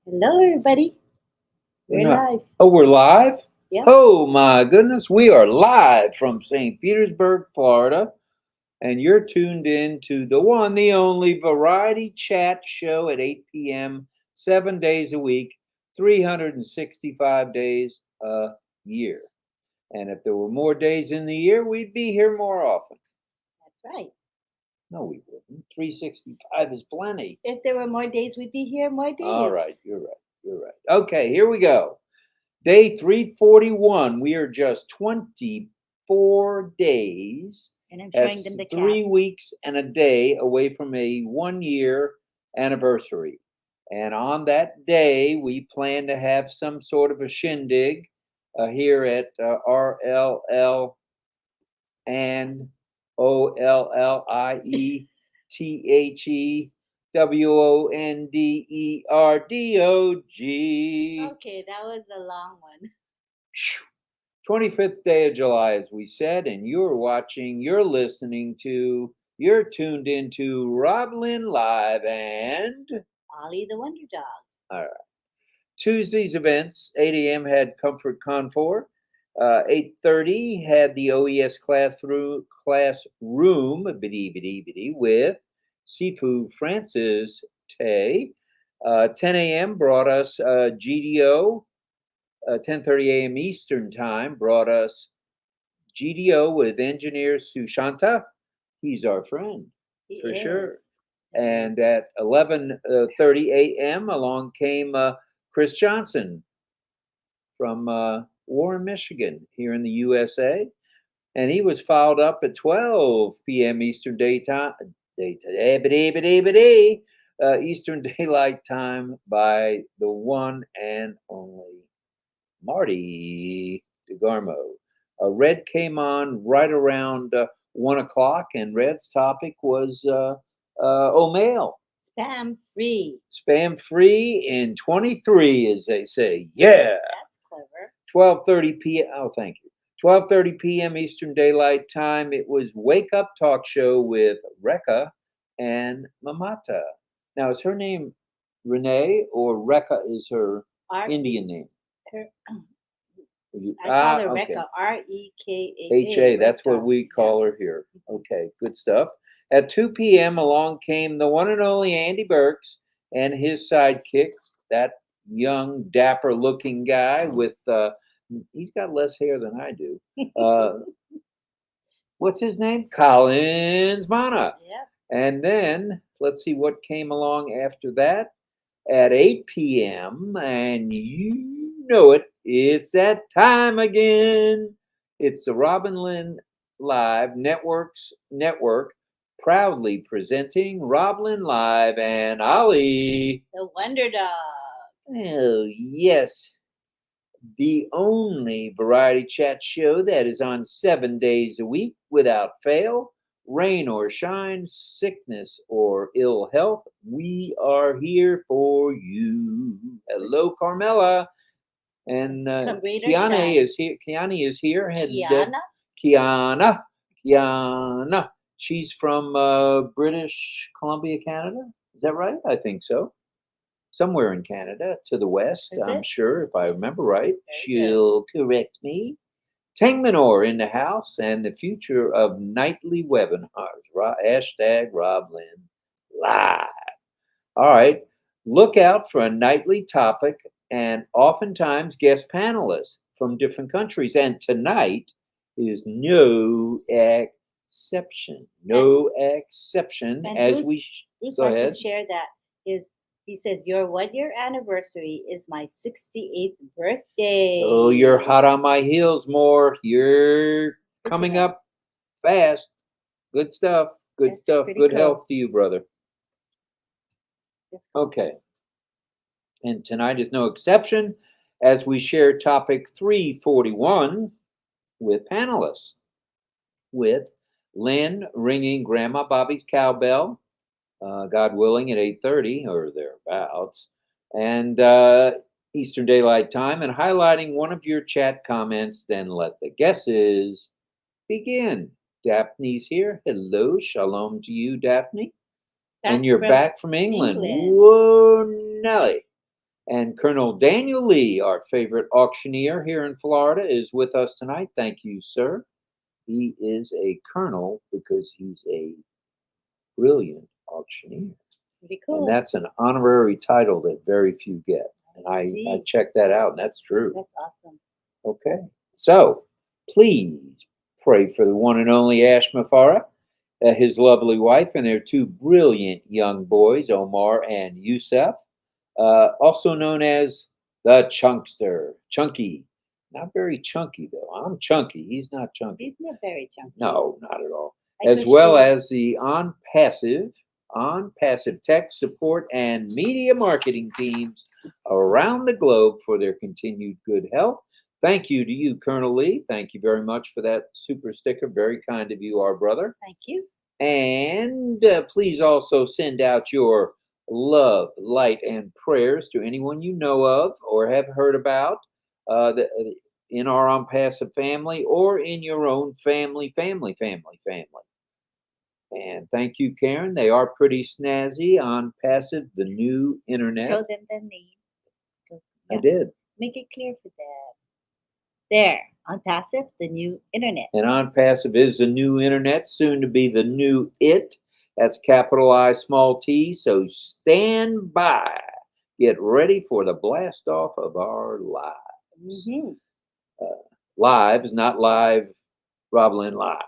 Hello, everybody. We're live. Oh, we're live? Yeah. Oh, my goodness. We are live from St. Petersburg, Florida. And you're tuned in to the one, the only variety chat show at 8 p.m., 7 days a week, 365 days a year. And if there were more days in the year, we'd be here more often. That's right. No, we wouldn't. 365 is plenty. If there were more days, we'd be here more days. All right. You're right. You're right. Okay, here we go. Day 341. We are just 24 days. And I'm showing them the 3 weeks and a day away from a 1-year anniversary. And on that day, we plan to have some sort of a shindig here at RLL and OLLIETHEWONDERDOG. Okay, that was a long one. 25th day of July, as we said, and you're tuned into RobLynn Live and Ollie the Wonder Dog. All right. Tuesday's events, 8 a.m. had Comfort Confor. 8:30 had the OES classroom with Sifu Francis Tay. 10 a.m. brought us GDO. 10:30 a.m. Eastern Time brought us GDO with engineer Sushanta. He's our friend, for sure. And at 11:30 a.m. along came Chris Johnson from Warren, Michigan, here in the USA. And he was fouled up at 12 p.m. Eastern Eastern Daylight Time by the one and only Marty DeGarmo. Red came on right around 1 o'clock, and Red's topic was mail. Spam free. Spam free in 23, as they say. Yeah. That's clever. 12:30 p.m. Oh, thank you. 12:30 p.m. Eastern Daylight Time. It was Wake Up Talk Show with Rekha and Mamata. Now, is her name Renee, or Rekha is her Indian name? I call her Rekha, R-E-K-H-A. That's what we call her here. Okay, good stuff. At 2 p.m. along came the one and only Andy Burks and his sidekick, that young, dapper-looking guy with, he's got less hair than I do. What's his name? Collins Mana. Yeah. And then, let's see what came along after that. At 8 p.m., and you know it, it's that time again. It's the RobLynn Live Network, proudly presenting RobLynn Live and Ollie the Wonder Dog. Oh, yes. The only variety chat show that is on 7 days a week without fail. Rain or shine, sickness or ill health, we are here for you. Hello, Carmela. And Kiani is here. Kiani is here. Kiana. She's from British Columbia, Canada. Is that right? I think so. Somewhere in Canada, to the west, I'm sure, if I remember right. She'll correct me. Tangmanor in the house, and the future of nightly webinars. Hashtag RobLynn Live. All right. Look out for a nightly topic and oftentimes guest panelists from different countries. And tonight is no exception. No exception. And as Bruce go ahead. To share that he says, your 1-year anniversary is my 68th birthday. Oh, you're hot on my heels, More. You're coming up fast. Good stuff. Good stuff. Good health to you, brother. Okay. And tonight is no exception as we share topic 341 with panelists. With Lynn ringing Grandma Bobby's cowbell. God willing, at 8:30 or thereabouts, and Eastern Daylight Time, and highlighting one of your chat comments. Then let the guesses begin. Daphne's here. Hello, shalom to you, Daphne. And you're back from England. Whoa, Nelly. And Colonel Daniel Lee, our favorite auctioneer here in Florida, is with us tonight. Thank you, sir. He is a colonel because he's a brilliant auctioneer. Pretty cool. And that's an honorary title that very few get. And I checked that out, and that's true. That's awesome. Okay. So please pray for the one and only Ashma Farah, his lovely wife, and their two brilliant young boys, Omar and Yusuf, also known as the Chunkster. Chunky. Not very chunky, though. I'm chunky. He's not chunky. He's not very chunky. No, not at all. As well as the on-passive tech support and media marketing teams around the globe for their continued good health. Thank you to you, Colonel Lee. Thank you very much for that super sticker. Very kind of you, our brother. Thank you. And please also send out your love, light, and prayers to anyone you know of or have heard about in our on-passive family or in your own family. And thank you, Karen. They are pretty snazzy on Passive, the new internet. Show them the name. I did. Make it clear for them. There, on Passive, the new internet. And on Passive is the new internet, soon to be the new it. That's capital I, small t. So stand by. Get ready for the blast off of our lives. Mm-hmm. Lives, not live, RobLynn Live.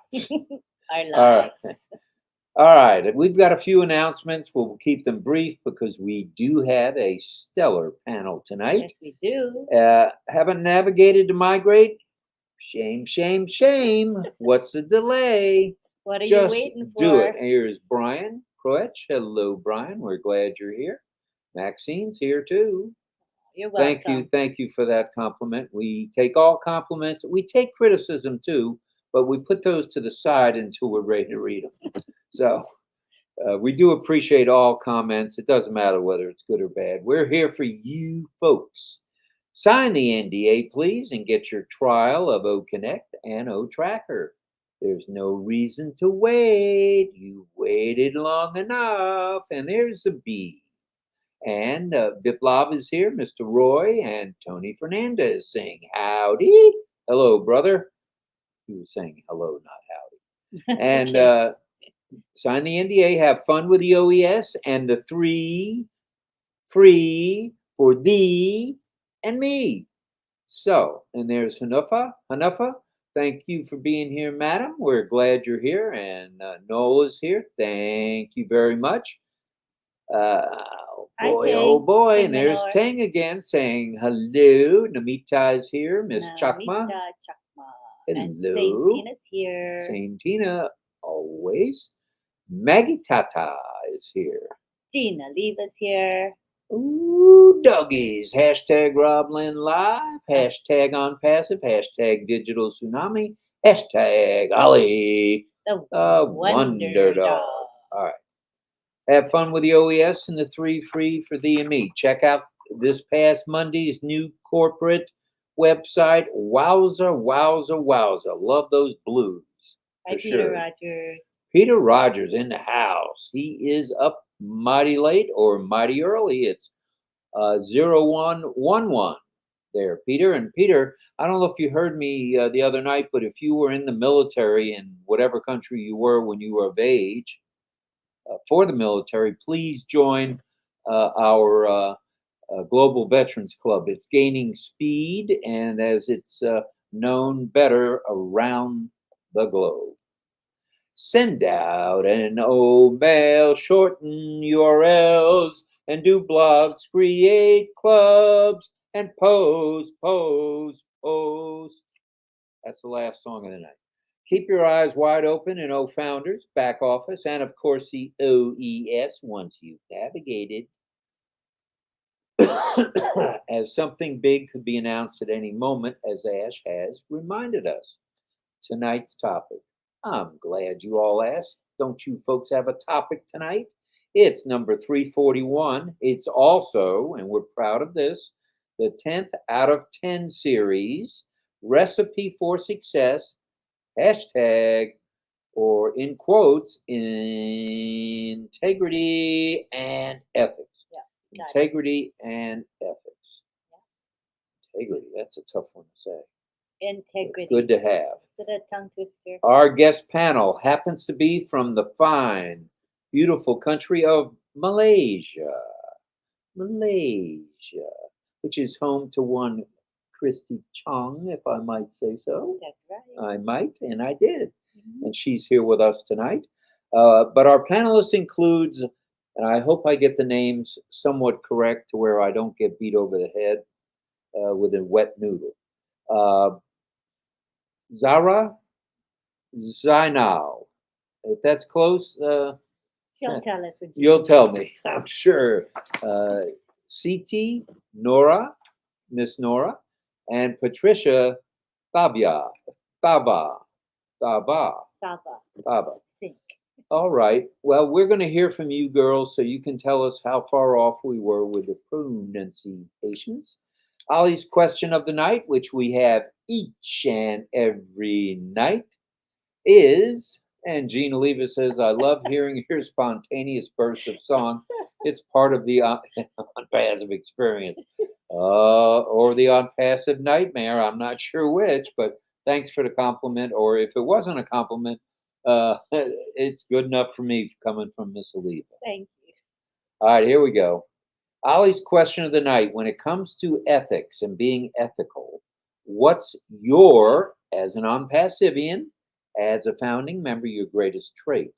Our lives. All right, we've got a few announcements. We'll keep them brief because we do have a stellar panel tonight. Yes, we do. Haven't navigated to migrate? Shame, shame, shame. What's the delay? What are you waiting for? Do it. Here's Brian Croetch. Hello, Brian. We're glad you're here. Maxine's here too. You're welcome. Thank you for that compliment. We take all compliments. We take criticism too, but we put those to the side until we're ready to read them. So we do appreciate all comments. It doesn't matter whether it's good or bad. We're here for you folks. Sign the NDA, please, and get your trial of O-Connect and O-Tracker. There's no reason to wait. You've waited long enough. And there's a B. And Biplav is here, Mr. Roy, and Tony Fernandez saying howdy. Hello, brother. He was saying hello, not howdy. And sign the NDA, have fun with the OES, and the 3 free for thee and me. So, and there's Hanufa. Thank you for being here, madam. We're glad you're here. And Nola's here. Thank you very much. Oh boy. And there's Tang again saying hello. Namita is here. Miss Chakma. Hello. And Saint Tina's here. Saint Tina, always. Maggie Tata is here. Gina Leva's here. Ooh, doggies. Hashtag RobLynn Live. Hashtag on Passive. Hashtag Digital Tsunami. Hashtag Ollie. The Wonder Dog. All right. Have fun with the OES and the 3 free for thee and me. Check out this past Monday's new corporate website. Wowza. Love those blues. Hi, Peter Rogers. Peter Rogers in the house. He is up mighty late or mighty early. It's 0111 there, Peter. And Peter, I don't know if you heard me the other night, but if you were in the military in whatever country you were when you were of age for the military, please join our Global Veterans Club. It's gaining speed, and as it's known better around the globe. Send out an old mail, shorten URLs, and do blogs, create clubs, and post. That's the last song of the night. Keep your eyes wide open in O Founders, back office, and of course the OES once you've navigated. As something big could be announced at any moment, as Ash has reminded us. Tonight's topic. I'm glad you all asked. Don't you folks have a topic tonight? It's number 341. It's also, and we're proud of this, the 10th out of 10 series, Recipe for Success, hashtag, or in quotes, integrity and ethics. Yeah, integrity and ethics. Integrity. That's a tough one to say. Integrity. Good to have. Is it a tongue twister? Our guest panel happens to be from the fine, beautiful country of Malaysia. Malaysia, which is home to one Christy Chong, if I might say so. That's right. I might, and I did. Mhm. And she's here with us tonight. But our panelists includes, and I hope I get the names somewhat correct to where I don't get beat over the head with a wet noodle. Zahrah, Zainal. If that's close, She'll tell us. When you'll tell me, I'm sure. Siti, Nora, Miss Nora, and Patricia, Thava, Thava, Thava, Thava. Thava. Think. All right. Well, we're going to hear from you girls so you can tell us how far off we were with the pronunciations. Ollie's question of the night, which we have each and every night, is, and Gina Leva says, I love hearing your spontaneous bursts of song. It's part of the unpassive experience. Or the unpassive nightmare. I'm not sure which, but thanks for the compliment. Or if it wasn't a compliment, it's good enough for me coming from Miss Oliva. Thank you. All right, here we go. Ollie's question of the night. When it comes to ethics and being ethical, what's your, as an unpassivian, as a founding member, your greatest trait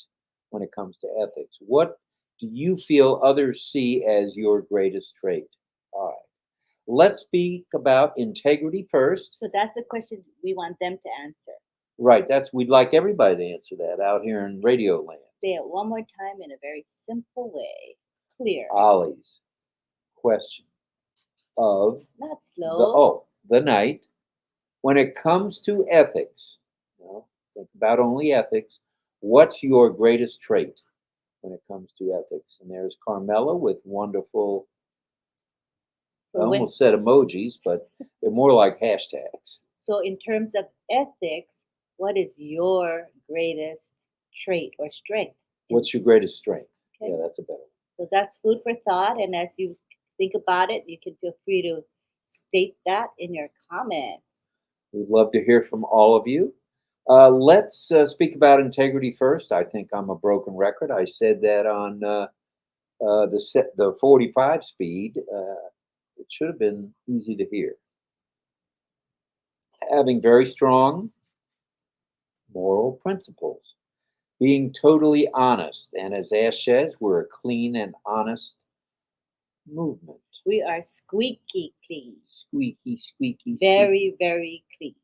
when it comes to ethics? What do you feel others see as your greatest trait? All right. Let's speak about integrity first. So that's a question we want them to answer. Right. We'd like everybody to answer that out here in Radio Land. Say it one more time in a very simple way. Clear. Ollie's question of Not slow. the night. When it comes to ethics, think about only ethics. What's your greatest trait when it comes to ethics? And there's Carmela with wonderful, I almost said emojis, but they're more like hashtags. So in terms of ethics, what is your greatest trait or strength? What's your greatest strength? Okay. Yeah, that's a better one. So that's food for thought. And as you think about it, you can feel free to state that in your comments. We'd love to hear from all of you. Let's speak about integrity first. I think I'm a broken record. I said that on the 45 speed. It should have been easy to hear. Having very strong moral principles. Being totally honest. And as Ash says, we're a clean and honest movement. We are squeaky clean. Squeaky, squeaky, very, very clean.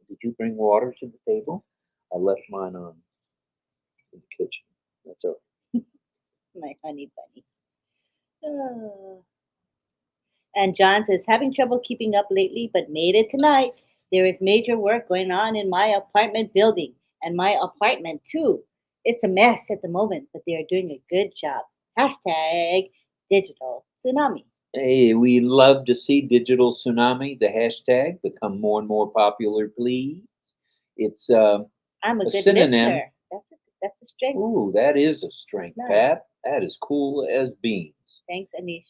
Did you bring water to the table? I left mine on in the kitchen. That's all right. My honey bunny. And John says, having trouble keeping up lately, but made it tonight. There is major work going on in my apartment building and my apartment too. It's a mess at the moment, but they are doing a good job. Hashtag digital tsunami. Hey, we love to see digital tsunami, the hashtag, become more and more popular, please. It's I'm a good synonym. listener. That's a strength. Ooh, that is a strength, Nice. Pat. That is cool as beans. Thanks, Anish.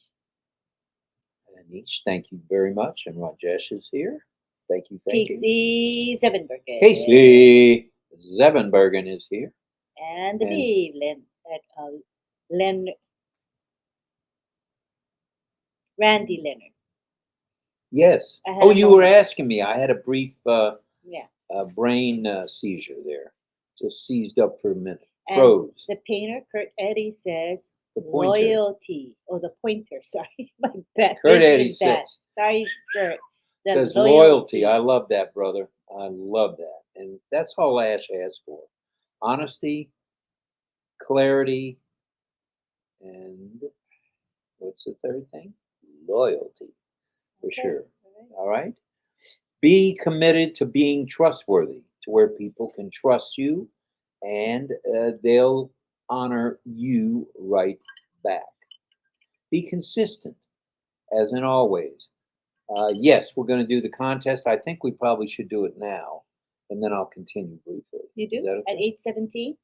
Anish, thank you very much. And Rajesh is here. Thank you, thank you. Casey Zevenbergen. Casey Zevenbergen is here. And the Randy Leonard. Yes. Oh, you were asking me. I had a brief brain seizure there. Just seized up for a minute. Froze. The painter, Kurt Eddy, says the pointer. Loyalty. Oh, the pointer. Sorry. My bad. Kurt Eddy says. Sorry, Kurt. Says loyalty. I love that, brother. I love that. And that's all Ash asks for. Honesty, clarity, and what's the third thing? Loyalty, for sure. All right. Be committed to being trustworthy, to where people can trust you and they'll honor you right back. Be consistent, as in always. Yes, we're going to do the contest. I think we probably should do it now, and then I'll continue briefly. You do? Okay? At 8:17?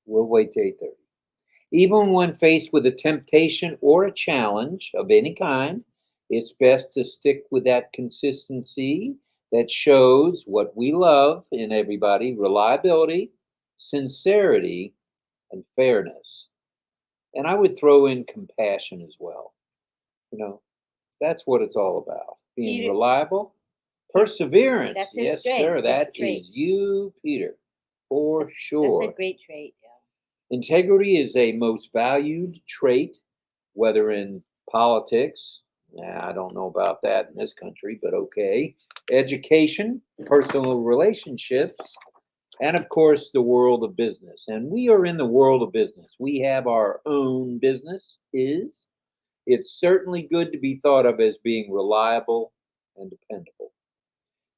We'll wait till 8:30. Even when faced with a temptation or a challenge of any kind, It's best to stick with that consistency that shows what we love in everybody: reliability, sincerity, and fairness. And I would throw in compassion as well. You know, that's what it's all about. Being Peter, reliable, perseverance. that's his Yes, strength. sir. His That trait. is you, Peter, for That's a sure. great trait. Yeah. Integrity is a most valued trait, whether in politics. Nah, I don't know about that in this country, but okay. Education, personal relationships, and of course, the world of business. And we are in the world of business. We have our own business. It's certainly good to be thought of as being reliable and dependable.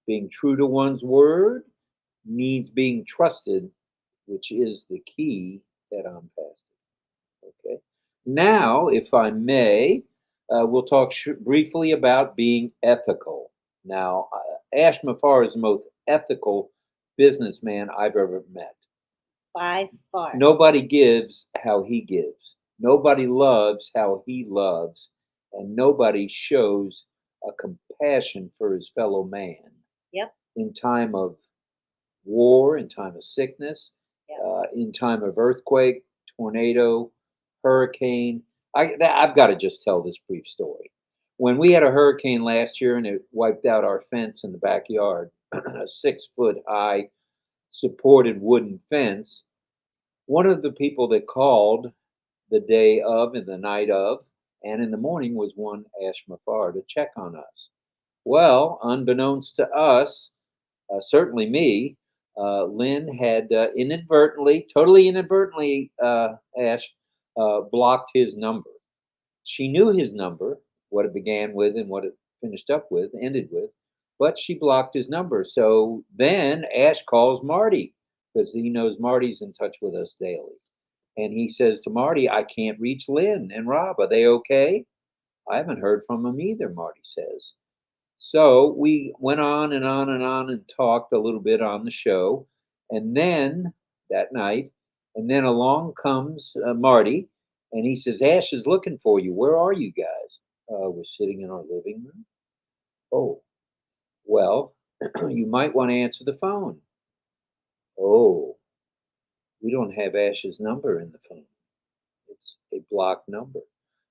Being true to one's word means being trusted, which is the key that I'm passing. Okay. Now, if I may, we'll talk briefly about being ethical. Now, Ash Mafar is the most ethical businessman I've ever met. By far. Nobody gives how he gives. Nobody loves how he loves. And nobody shows a compassion for his fellow man. Yep. In time of war, in time of sickness, Yep. in time of earthquake, tornado, hurricane. I've got to just tell this brief story. When we had a hurricane last year and it wiped out our fence in the backyard, a 6-foot high supported wooden fence, one of the people that called the day of and the night of and in the morning was one Ash Mafar to check on us. Well, unbeknownst to us, certainly me, Lynn had totally inadvertently, Ash, blocked his number. She knew his number, what it began with and what it finished up with, ended with, but she blocked his number. So then Ash calls Marty because he knows Marty's in touch with us daily. And he says to Marty, I can't reach Lynn and Rob. Are they okay? I haven't heard from them either, Marty says. So we went on and on and on and talked a little bit on the show. And then that night, and then along comes Marty and he says, Ash is looking for you. Where are you guys? We're sitting in our living room. Oh, well, you might want to answer the phone. Oh, we don't have Ash's number in the phone. It's a blocked number.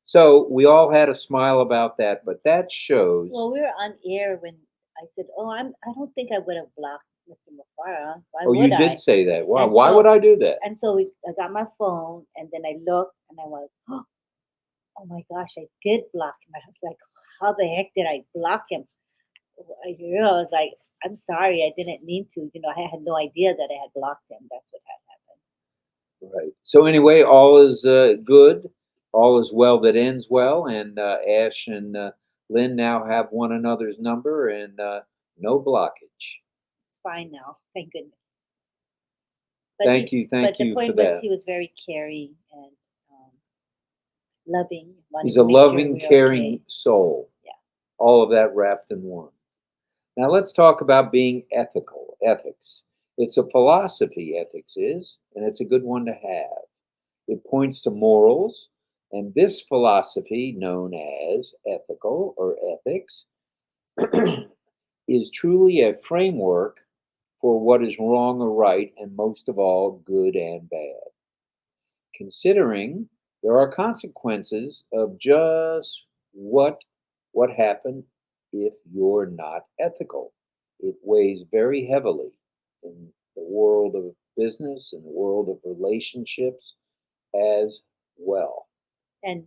So we all had a smile about that, but that shows. Well, we were on air when I said, "Oh, I don't think I would have blocked Mr. Mufara. Why Oh, you would did I?" say that. Why? And Why would so I do that? and so I got my phone and then I looked and I was, "Oh my gosh, I did block him." I was like, "How the heck did I block him?" I was like, "I'm sorry, I didn't mean to. I had no idea that I had blocked him. That's what had happened." Right. So anyway, all is good. All is well that ends well, and Ash and Lynn now have one another's number, and no blockage. It's fine now, thank goodness. Thank you But the for point was, that. he was very caring and loving. Wanted He's to a make sure loving, we were caring okay. soul. Yeah. All of that wrapped in one. Now let's talk about being ethical, ethics. It's a philosophy, ethics is, and it's a good one to have. It points to morals, and this philosophy, known as ethical or ethics, is truly a framework for what is wrong or right, and most of all, good and bad. Considering there are consequences of just what happened if you're not ethical. It weighs very heavily in the world of business and the world of relationships as well. And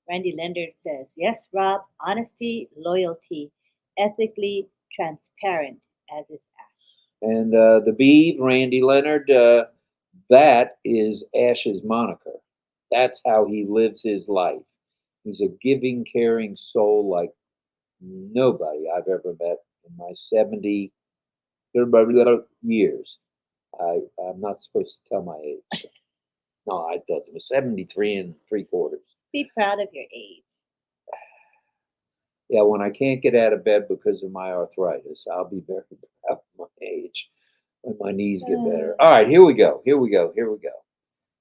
Randy Leonard says, "Yes, Rob, honesty, loyalty, ethically transparent, as is Ash." And the Beeve, Randy Leonard, that is Ash's moniker. That's how he lives his life. He's a giving, caring soul like nobody I've ever met in my 70 years. I'm not supposed to tell my age. No, it doesn't. 73 and 3/4. Be proud of your age. Yeah, when I can't get out of bed because of my arthritis, I'll be very proud of my age when my knees get better. All right, here we go. Here we go. Here we go.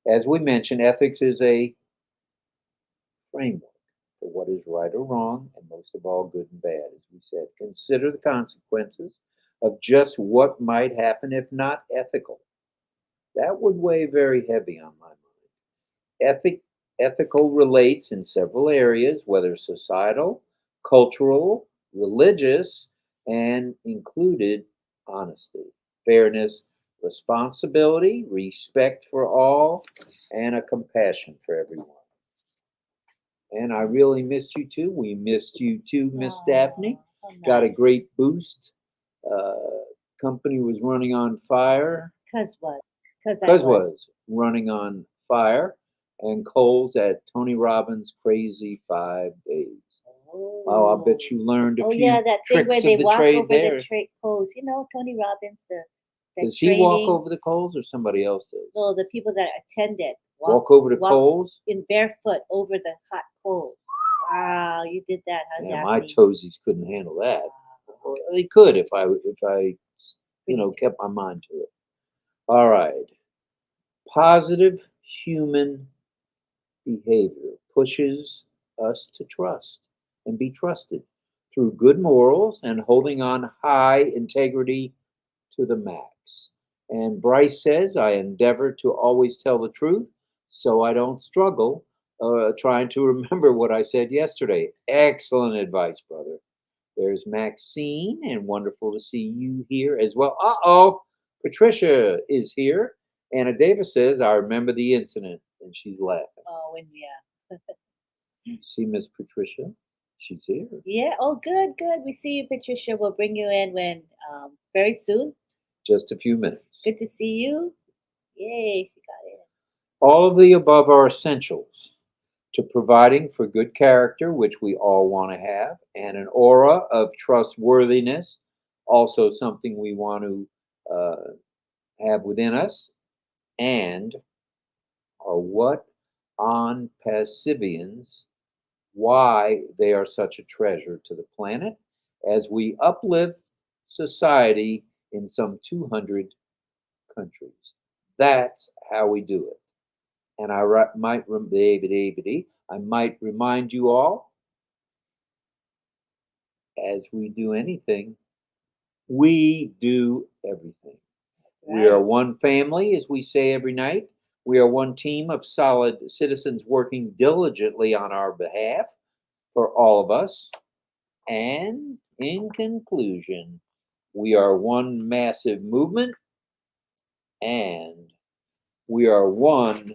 As we mentioned, ethics is a framework for what is right or wrong, and most of all, good and bad. As we said, consider the consequences of just what might happen if not ethical. That would weigh very heavy on my mind. Ethical relates in several areas, whether societal, cultural, religious, and included honesty, fairness, responsibility, respect for all, and a compassion for everyone. And I really missed you too. We missed you too, Miss Daphne. Oh, Got a nice. great boost. Company was running on fire. Cause what? Cause I Cuz was. was running on fire and Coles at Tony Robbins' Crazy 5 Days. Oh, I bet you learned a Oh few yeah, that thing where tricks they of the walk trade over there. the coals. You know, Tony Robbins, the Does he walk training. over the coals or somebody else does? No, the people that attended Walk over the walk coals? in barefoot over the hot coals. Wow, you did that, huh, Yeah, my Daphne? toesies couldn't handle that. Wow. Well, they could if I Pretty good. kept my mind to it. All right. Positive human behavior pushes us to trust and be trusted through good morals and holding on high integrity to the max. And Bryce says, I endeavor to always tell the truth so I don't struggle trying to remember what I said yesterday. Excellent advice, brother. There's Maxine, and wonderful to see you here as well. Patricia is here. Anna Davis says, I remember the incident, and she's laughing. Oh, and yeah. See Miss Patricia? She's here. Yeah. Oh, good, good. We see you, Patricia. We'll bring you in when very soon. Just a few minutes. Good to see you. Yay, she got in. All of the above are essentials to providing for good character, which we all want to have, and an aura of trustworthiness, also something we want to have within us, and are what on Pacifians, why they are such a treasure to the planet as we uplift society in some 200 countries. That's how we do it. And I might remind you all, as we do anything, we do everything. We are one family, as we say every night. We are one team of solid citizens working diligently on our behalf for all of us. And in conclusion, we are one massive movement and we are one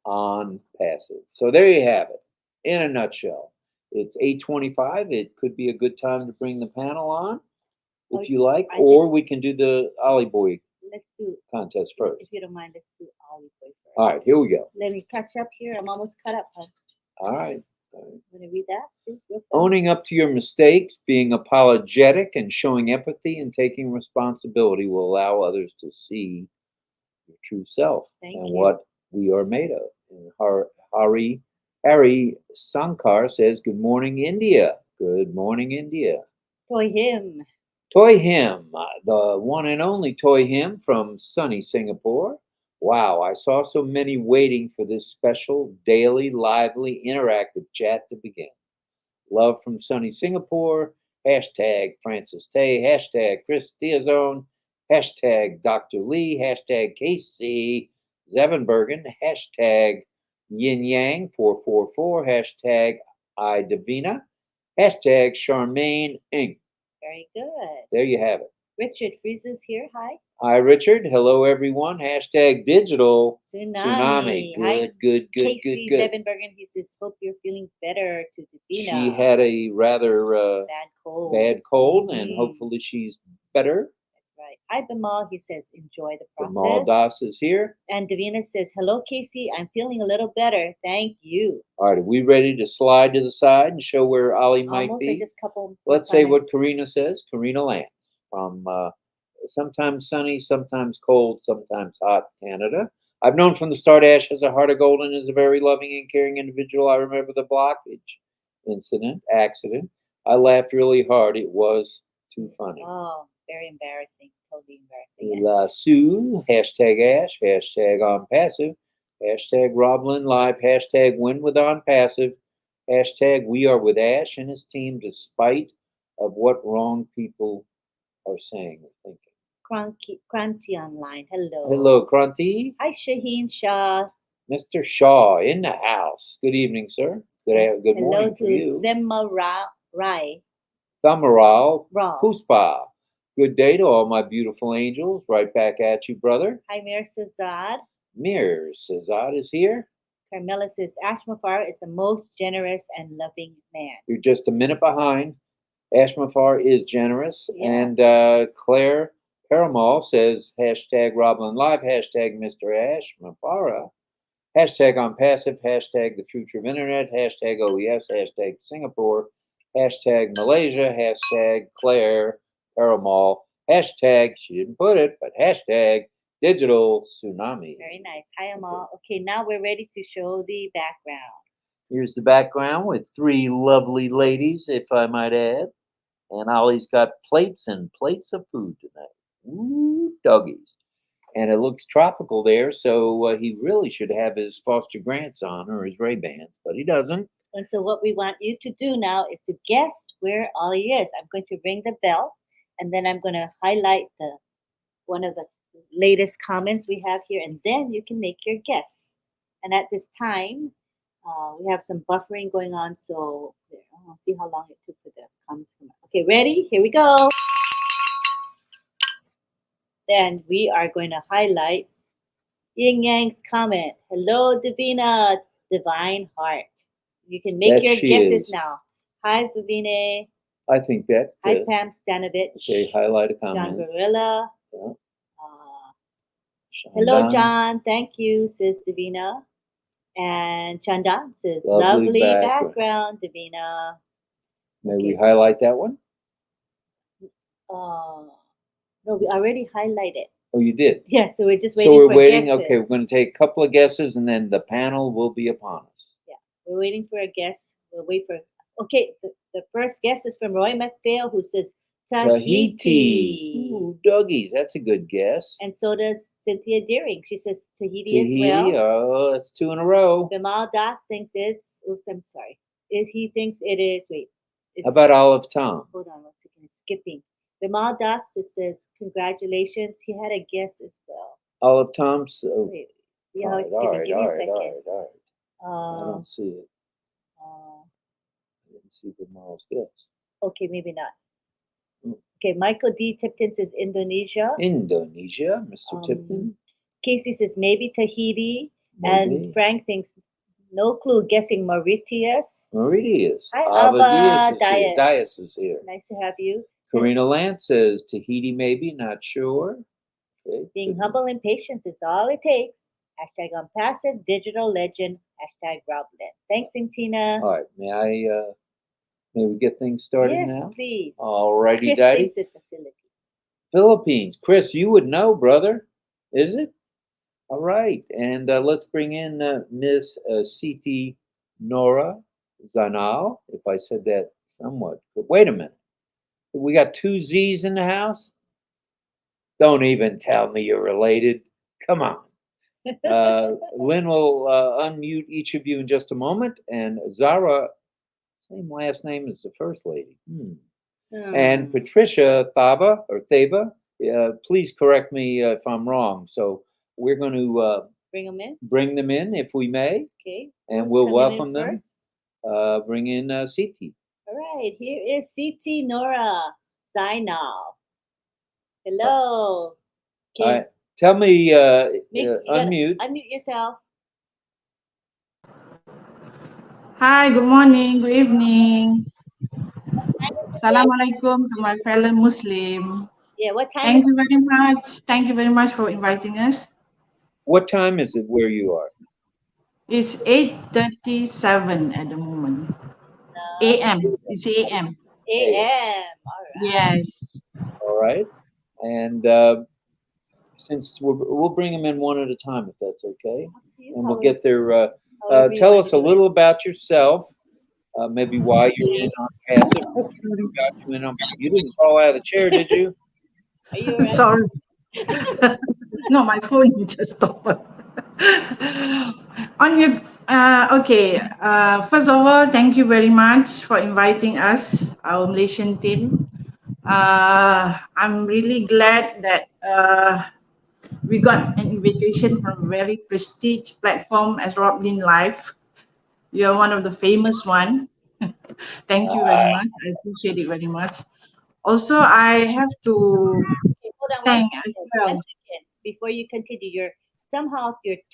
on passive. So there you have it in a nutshell. It's 8:25. It could be a good time to bring the panel on if you like, or we can do the Ollie Boy Let's do contest first. If you don't mind, let's do Ollie Boy first. All right, here we go. Let me catch up here. I'm almost caught up, huh? All right. Want to read that? Real fast? Owning up to your mistakes, being apologetic, and showing empathy and taking responsibility will allow others to see your true self and what we are made of. And Harry Sankar says, Good morning, India. Good morning, India. Toy him. Toy Him, the one and only Toy Him from sunny Singapore. Wow, I saw so many waiting for this special, daily, lively, interactive chat to begin. Love from sunny Singapore. Hashtag Francis Tay. Hashtag Chris Diazone. Hashtag Dr. Lee. Hashtag Casey Zevenbergen. Hashtag Yin Yang 444. Hashtag I Davina. Hashtag Charmaine Inc. Very good. There you have it. Richard Freeze's here. Hi. Hi, Richard. Hello, everyone. Hashtag digital tsunami. Good, good, good, Casey good, good. Zevenbergen, he says, hope you're feeling better to Davina. She had a rather bad cold, and hopefully she's better. Right. Hi, Bimal. He says, enjoy the process. Bimal Das is here. And Davina says, hello, Casey. I'm feeling a little better. Thank you. All right. Are we ready to slide to the side and show where Ollie might be? Just a couple. Let's say what Karina says. Karina Lance from sometimes sunny, sometimes cold, sometimes hot Canada. I've known from the start Ash has a heart of gold and is a very loving and caring individual. I remember the blockage accident. I laughed really hard. It was too funny. Oh, very embarrassing. Totally embarrassing. La Sue, hashtag Ash, hashtag on passive, hashtag RobLynn Live, hashtag win with on passive, Hashtag we are with Ash and his team despite of what wrong people are saying or thinking. Kranti online. Hello. Hello, Kranti. Hi, Shaheen Shah. Mr. Shaw in the house. Good evening, sir. Good morning to you. Hello to Rai. Thamaral Raw. Puspa. Good day to all my beautiful angels. Right back at you, brother. Hi, Mir Sazad. Mir Sazad is here. Carmela says Ashmafar is the most generous and loving man. You're just a minute behind. Ashmafar is generous. Yeah. And Claire Paramal says hashtag RobLynn Live, hashtag Mr. Ashmafara, hashtag I'm passive, hashtag the future of internet, hashtag OES, hashtag Singapore, hashtag Malaysia, hashtag Claire Paramal, hashtag, she didn't put it, but hashtag digital tsunami. Very nice. Hi, Amal. Okay, now we're ready to show the background. Here's the background with three lovely ladies, if I might add. And Ollie's got plates and plates of food tonight. Ooh, doggies. And it looks tropical there, so he really should have his Foster Grants on or his Ray-Bans, but he doesn't. And so what we want you to do now is to guess where Ollie is. I'm going to ring the bell, and then I'm going to highlight one of the latest comments we have here, and then you can make your guess. And at this time, we have some buffering going on, so I'll see how long it took for the comments to come out. Okay, ready? Here we go. Then we are going to highlight Ying Yang's comment. Hello, Davina, Divine Heart. You can make your guesses now. Hi, Davine. I think that. Hi, Pam Stanovich. Okay, highlight a comment. John Gorilla. Yeah. Hello, John. Thank you, says Davina. And Chandan says, lovely background, Davina. May we highlight that one? No, we already highlighted. Oh, you did? Yeah, so we're just waiting for guesses. So we're waiting. Guesses. Okay, we're going to take a couple of guesses, and then the panel will be upon us. Yeah, we're waiting for a guess. We'll wait for... Okay, the first guess is from Roy McPhail, who says Tahiti. Ooh, doggies. That's a good guess. And so does Cynthia Deering. She says Tahiti as well. Oh, that's two in a row. Bimal Das thinks it's... Oops, I'm sorry. He thinks it is... Wait. How about Olive Tom? Hold on 1 second. It's skipping. Bimal Das says, congratulations. He had a guess as well. Olive Tom's... Wait. See how it's skipping? Give me a second. All right. I don't see it. I didn't see Bimal's guess. Okay, maybe not. Okay, Michael D. Tipton says Indonesia. Indonesia, Mr. Tipton. Casey says maybe Tahiti. Maybe. And Frank thinks no clue, guessing Mauritius. Hi, Ava Dias is here. Nice to have you. Karina Lance says Tahiti maybe, not sure. Okay. Being humble and patient is all it takes. Hashtag unpassive, digital legend, hashtag RobLynn. Thanks, Intina. All right, may we get things started now? Yes, please. All righty, Chris Daddy. thinks it's the Philippines. Philippines. Chris, you would know, brother. Is it? All right. And let's bring in Miss Siti Nora Zainal, if I said that somewhat. But wait a minute. We got two Z's in the house? Don't even tell me you're related. Come on. Lynn will unmute each of you in just a moment. And Zahrah, same last name as the first lady. And Patricia Thava, or Thava, please correct me if I'm wrong. So we're going to bring them in, if we may. Okay. And we'll welcome them. Bring in Siti. All right, here is Siti Nora Zainal. Hello. All right. Tell me, unmute. Unmute yourself. Hi, good morning, good evening. Assalamualaikum to my fellow Muslim. Yeah, what time? Thank you very much. Thank you very much for inviting us. What time is it where you are? It's 8:37 at the moment. AM. It's AM. AM. All right. Yes. All right. And since we'll bring them in one at a time, if that's okay. And we'll get their... tell us a little about yourself. Maybe why you're in on passive. You didn't fall out of the chair, did you? Are you right? Sorry. No, my phone just stopped. On your okay. First of all, thank you very much for inviting us, our Malaysian team. I'm really glad that we got an invitation from a very prestige platform as RobLynn Live. You're one of the famous one. Thank you very much. I appreciate it very much. Also, I have to Okay, hold on thank as 1 second. well. 1 second. Before you continue, you're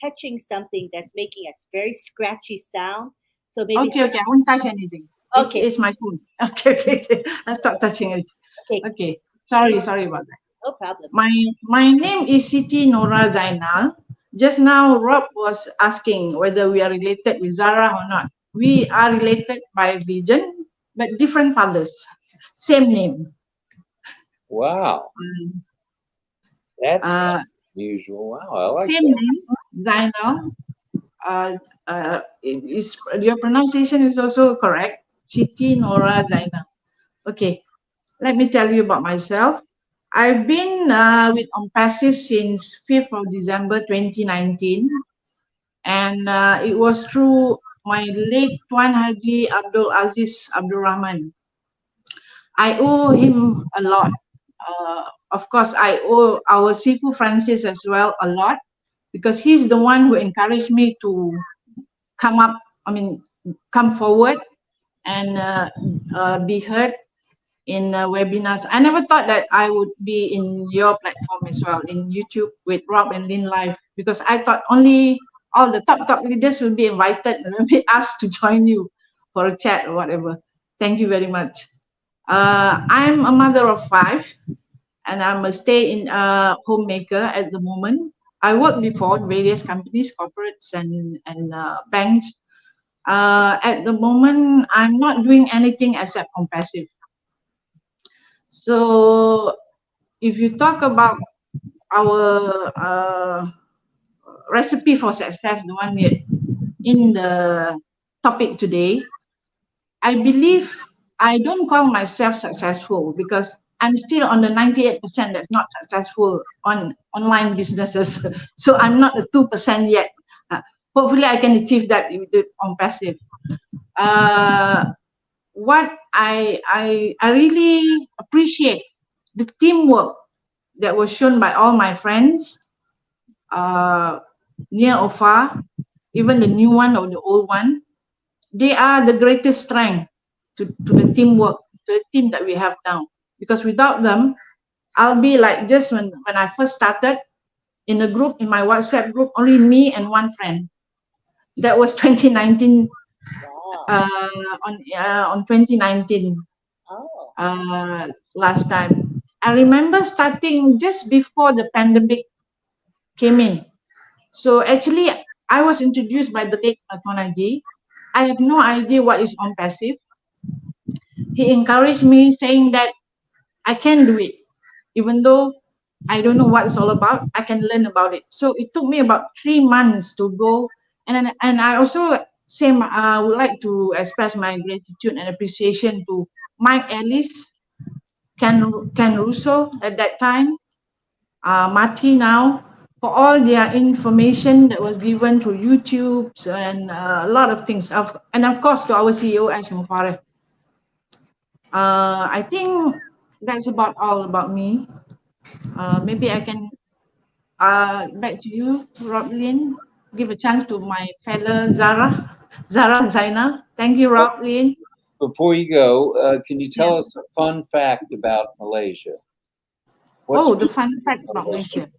touching something that's making a very scratchy sound. So maybe Okay, okay. I won't touch anything. okay, It's my phone. Okay, okay, okay. I'll stop touching it. okay, Okay. please, Sorry about that. no problem. My name is Siti Nora Zainal. Just now, Rob was asking whether we are related with Zahrah or not. We are related by religion, but different fathers, same name. Wow, Um, that's Uh, unusual. Wow, I like Same that. name, Zainal. Your pronunciation is also correct. Siti Nora Zainal. Okay, let me tell you about myself. I've been with On Passive since 5th of December 2019, and it was through my late Tuan Haji Abdul Aziz Abdul Rahman. I owe him a lot. Of course, I owe our Sifu Francis as well a lot because he's the one who encouraged me to come up, I mean, come forward and be heard in webinars. I never thought that I would be in your platform as well, in YouTube with RobLynn Live, because I thought only all the top leaders will be invited and will be asked to join you for a chat or whatever. Thank you very much. I'm a mother of five, and I'm a stay-in homemaker at the moment. I worked before in various companies, corporates, and banks. At the moment, I'm not doing anything except compassion. So if you talk about our recipe for success, the one in the topic today, I believe I don't call myself successful because I'm still on the 98% that's not successful on online businesses. So I'm not the 2% yet. Hopefully I can achieve that with it on passive. Uh, what I really appreciate the teamwork that was shown by all my friends, uh, near or far, even the new one or the old one. They are the greatest strength to the teamwork, to the team that we have now. Because without them, I'll be like just when I first started in a group, in my WhatsApp group, only me and one friend. That was 2019, Wow. on 2019, Oh. last time. I remember starting just before the pandemic came in. So actually, I was introduced by the late Atwanaji. I have no idea what is on passive. He encouraged me saying that I can do it, even though I don't know what it's all about. I can learn about it. So it took me about 3 months to go, and I also would like to express my gratitude and appreciation to Mike Ellis, Ken Russo at that time, Marty now, for all their information that was given through YouTube and a lot of things. And of course to our CEO as Mufareh. I think that's about all about me. Maybe I can back to you, RobLynn. Give a chance to my fellow Zahrah and Zainal. Thank you, Well, RobLynn. before you go, can you Yeah. tell us a fun fact about Malaysia? What's Oh, the fun fact about Malaysia? Malaysia.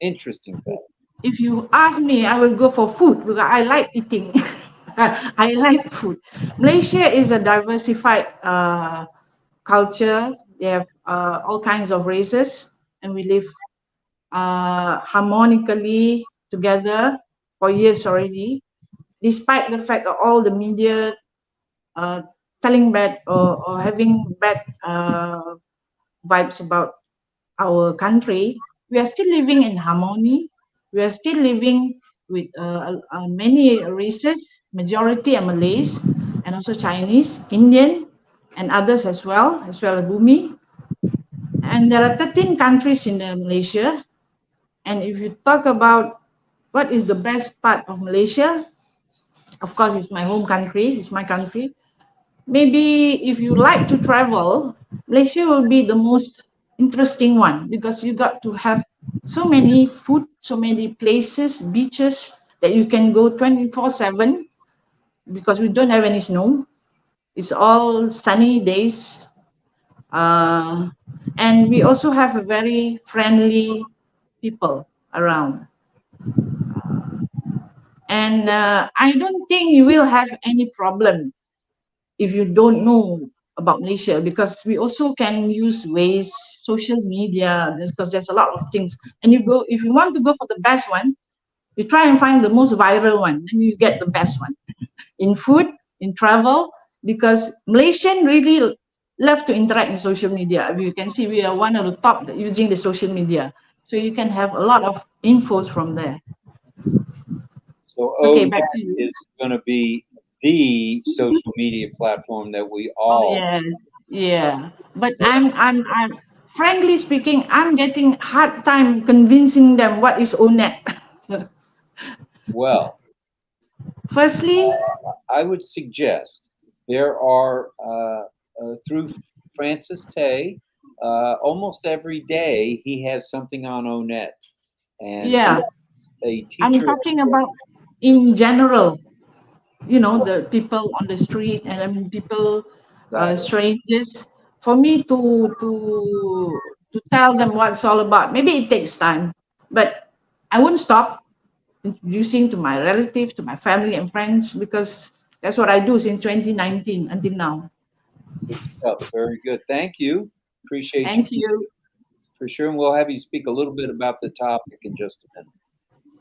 Interesting fact. If you ask me, I will go for food because I like eating. I like food. Malaysia is a diversified culture. They have all kinds of races, and we live harmonically together for years already, despite the fact of all the media uh, telling bad or having bad vibes about our country. We are still living in harmony. We are still living with many races, majority are Malays and also Chinese, Indian, and others as well as Bumi. And there are 13 countries in Malaysia. And if you talk about What is the best part of Malaysia? Of course, it's my home country. It's my country. Maybe if you like to travel, Malaysia will be the most interesting one because you got to have so many food, so many places, beaches that you can go 24/7 because we don't have any snow. It's all sunny days. Uh, and we also have a very friendly people around. And I don't think you will have any problem if you don't know about Malaysia because we also can use ways, social media, because there's a lot of things. And you go if you want to go for the best one, you try and find the most viral one, and you get the best one in food, in travel, because Malaysian really love to interact in social media. You can see we are one of the top using the social media, so you can have a lot of infos from there. So Okay, ONET back to you. is going to be the social media platform that we Oh all. yeah, yeah. But I'm frankly speaking, I'm getting hard time convincing them what is ONET. Well, Firstly, I would suggest there are through Francis Tay, almost every day he has something on ONET, and yeah, a I'm teacher. talking about in general. You know, the people on the street and I mean people, Got it. strangers. For me to tell them what it's all about. Maybe it takes time, but I wouldn't stop introducing to my relatives, to my family and friends because that's what I do since 2019 until now. Good stuff. Very good. Thank you. Appreciate Thank you you. for sure. And we'll have you speak a little bit about the topic in just a minute.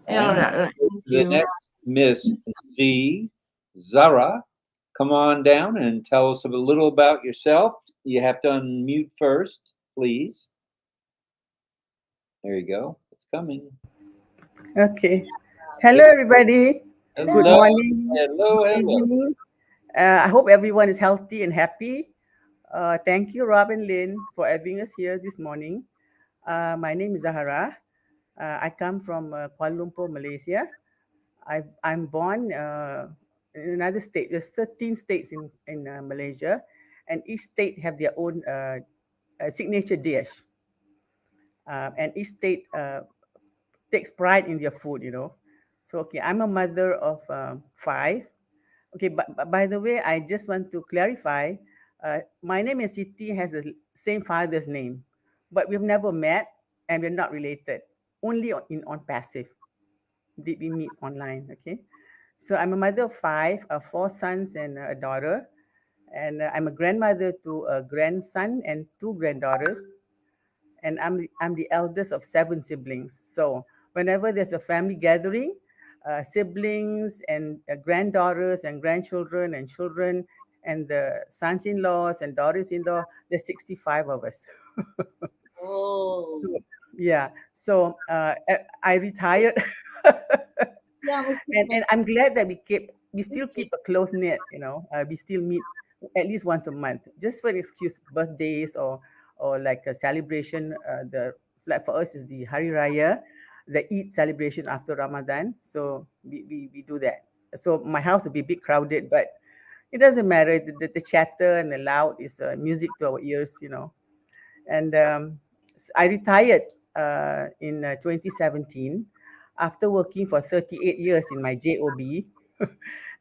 Yeah, And right. Thank the you. next Miss Zahrah, come on down and tell us a little about yourself. You have to unmute first, please. There you go. It's coming. Okay. Hello, everybody. Good Hello, morning. hello, Good hello. evening. I hope everyone is healthy and happy. Thank you, Rob and Lynn, for having us here this morning. My name is Zahrah. I come from Kuala Lumpur, Malaysia. I'm born in another state. There's 13 states in Malaysia, and each state have their own signature dish. And each state takes pride in their food. So, okay, I'm a mother of five. Okay, but by the way, I just want to clarify. My name is Siti has the same father's name, but we've never met and we're not related. Only on passive did we meet online. Okay, so I'm a mother of five, four sons and a daughter, and I'm a grandmother to a grandson and two granddaughters, and I'm the eldest of seven siblings. So whenever there's a family gathering, siblings and granddaughters and grandchildren and children and the sons-in-laws and daughters-in-law, there's 65 of us. Oh, So, yeah. So I retired, yeah, and I'm glad that we still keep a close knit. We still meet at least once a month, just for an excuse, birthdays or like a celebration. Like for us is the Hari Raya, the Eid celebration after Ramadan. So we do that. So my house will be a bit crowded, but it doesn't matter. The chatter and the loud is music to our ears. And I retired in 2017 after working for 38 years in my job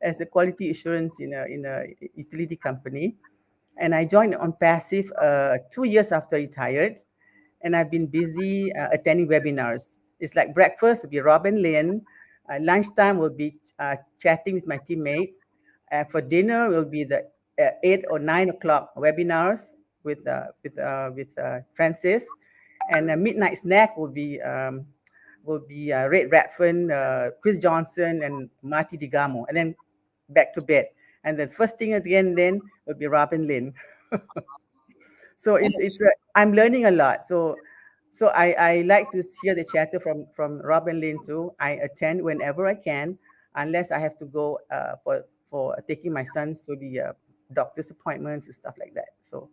as a quality assurance in a utility company. And I joined on passive 2 years after retired, and I've been busy attending webinars. It's like breakfast will be Rob and Lynn, lunchtime will be chatting with my teammates. For dinner will be the 8 or 9 o'clock webinars with Francis, and a midnight snack will be Red Ratfin, Chris Johnson, and Marty DeGamo, and then back to bed. And then first thing again then will be Robin Lynn. So I'm learning a lot. So I like to hear the chatter from Rob and Lynn too. I attend whenever I can, unless I have to go for taking my sons to the doctor's appointments and stuff like that. So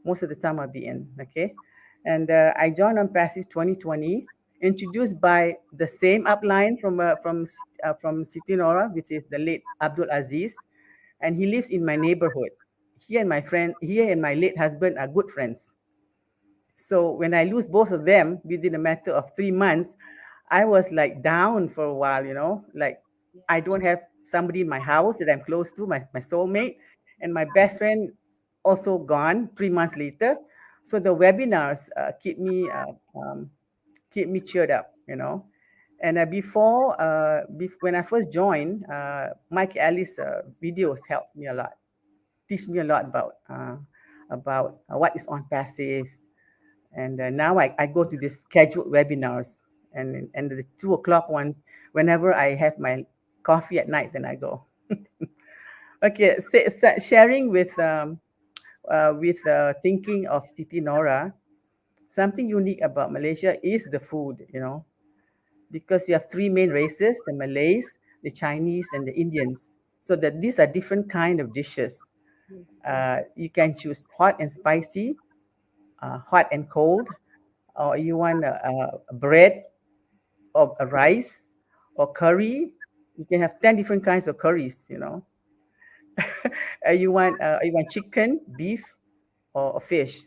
most of the time I'll be in. Okay, and I joined on Passive 2020, introduced by the same upline from Siti Nora, which is the late Abdul Aziz, and he lives in my neighborhood. He and my late husband are good friends. So when I lose both of them within a matter of 3 months, I was like down for a while, like I don't have somebody in my house that I'm close to, my soulmate, and my best friend also gone 3 months later. So the webinars keep me cheered up, And when I first joined, Mike Alice videos helps me a lot, teach me a lot about what is on passive, and now I go to the scheduled webinars and the 2 o'clock ones whenever I have my coffee at night. Then I go. Okay, sharing with thinking of Siti Nora. Something unique about Malaysia is the food, because we have three main races: the Malays, the Chinese, and the Indians. So that these are different kind of dishes. You can choose hot and spicy, hot and cold, or you want bread or a rice or curry. You can have 10 different kinds of curries, you want chicken, beef, or fish.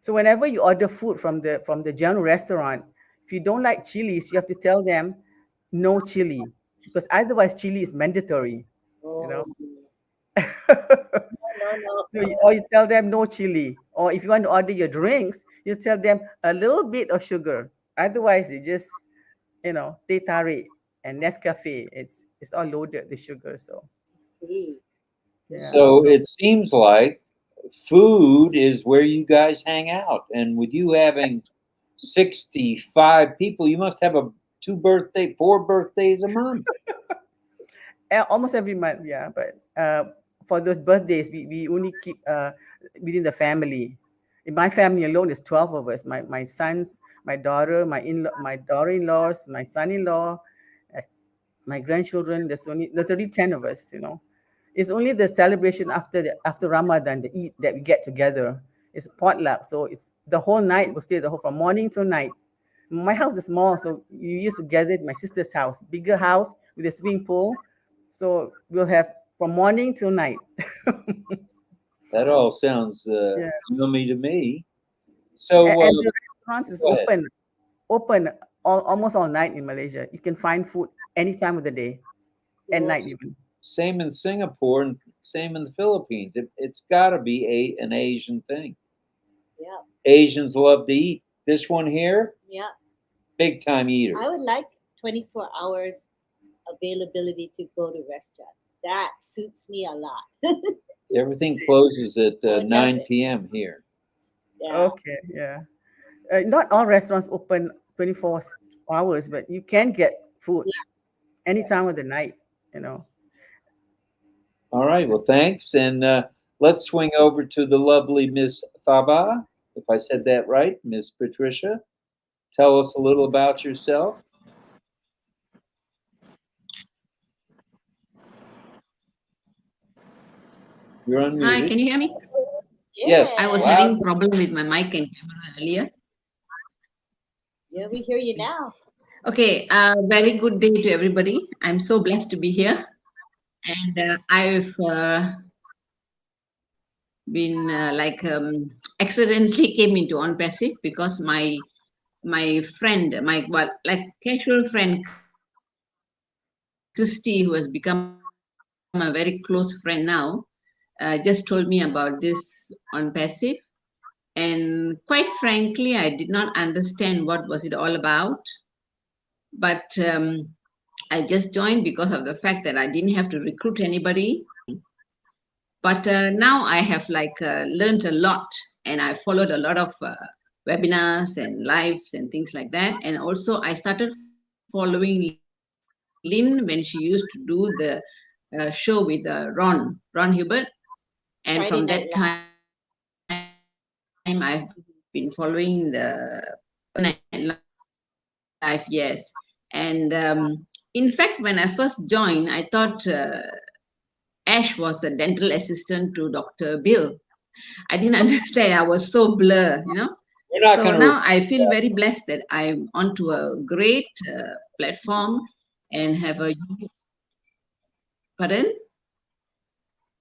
So whenever you order food from the general restaurant, if you don't like chilies, you have to tell them no chili, because otherwise chili is mandatory. Oh, no. Or you tell them no chili. Or if you want to order your drinks, you tell them a little bit of sugar. Otherwise, it just, teh tarik and Nescafe. It's all loaded with sugar. So See. yeah. So it seems like food is where you guys hang out. And with you having 65 people, you must have four birthdays a month. Almost every month, yeah. But for those birthdays, we only keep within the family. In my family alone, there's 12 of us. My sons, my daughter, my daughter-in-laws, my son-in-law, my grandchildren. There's only 10 of us. It's only the celebration after Ramadan, the Eid, that we get together. It's potluck, so it's the whole night. We'll stay from morning till night. My house is small, so you used to gather at my sister's house, bigger house with a swimming pool. So we'll have from morning till night. That all sounds Yeah. yummy to me. So And the restaurants is go ahead. open almost all night in Malaysia. You can find food any time of the day and night even. Same in Singapore and same in the Philippines. It's got to be an Asian thing. Yeah. Asians love to eat. This one here, Yeah. big time eater. I would like 24 hours availability to go to restaurants. That suits me a lot. Everything closes at I love 9 it. p.m. here. Yeah. Okay, yeah. Not all restaurants open 24 hours, but you can get food any time of the night. All right. Well, thanks. And let's swing over to the lovely Miss Thava, if I said that right, Miss Patricia. Tell us a little about yourself. You're Hi, unmuted. can you hear me? Yes. I was Loud. having problem with my mic and camera earlier. Yeah, we hear you now. Okay, very good day to everybody. I'm so blessed to be here. And I've been accidentally came into on passive because my friend, casual friend Christy, who has become a very close friend now, just told me about this on passive. And quite frankly, I did not understand what was it all about. But I just joined because of the fact that I didn't have to recruit anybody. But now I have learned a lot, and I followed a lot of webinars and lives and things like that. And also I started following Lynn when she used to do the show with Ron Hubert. And Friday from Night that time, I've been following the Night Live, yes. And in fact, when I first joined, I thought Ash was the dental assistant to Dr. Bill. I didn't understand. I was so blur, We're not So going now to. I feel very blessed that I'm onto a great platform and have a. Pardon?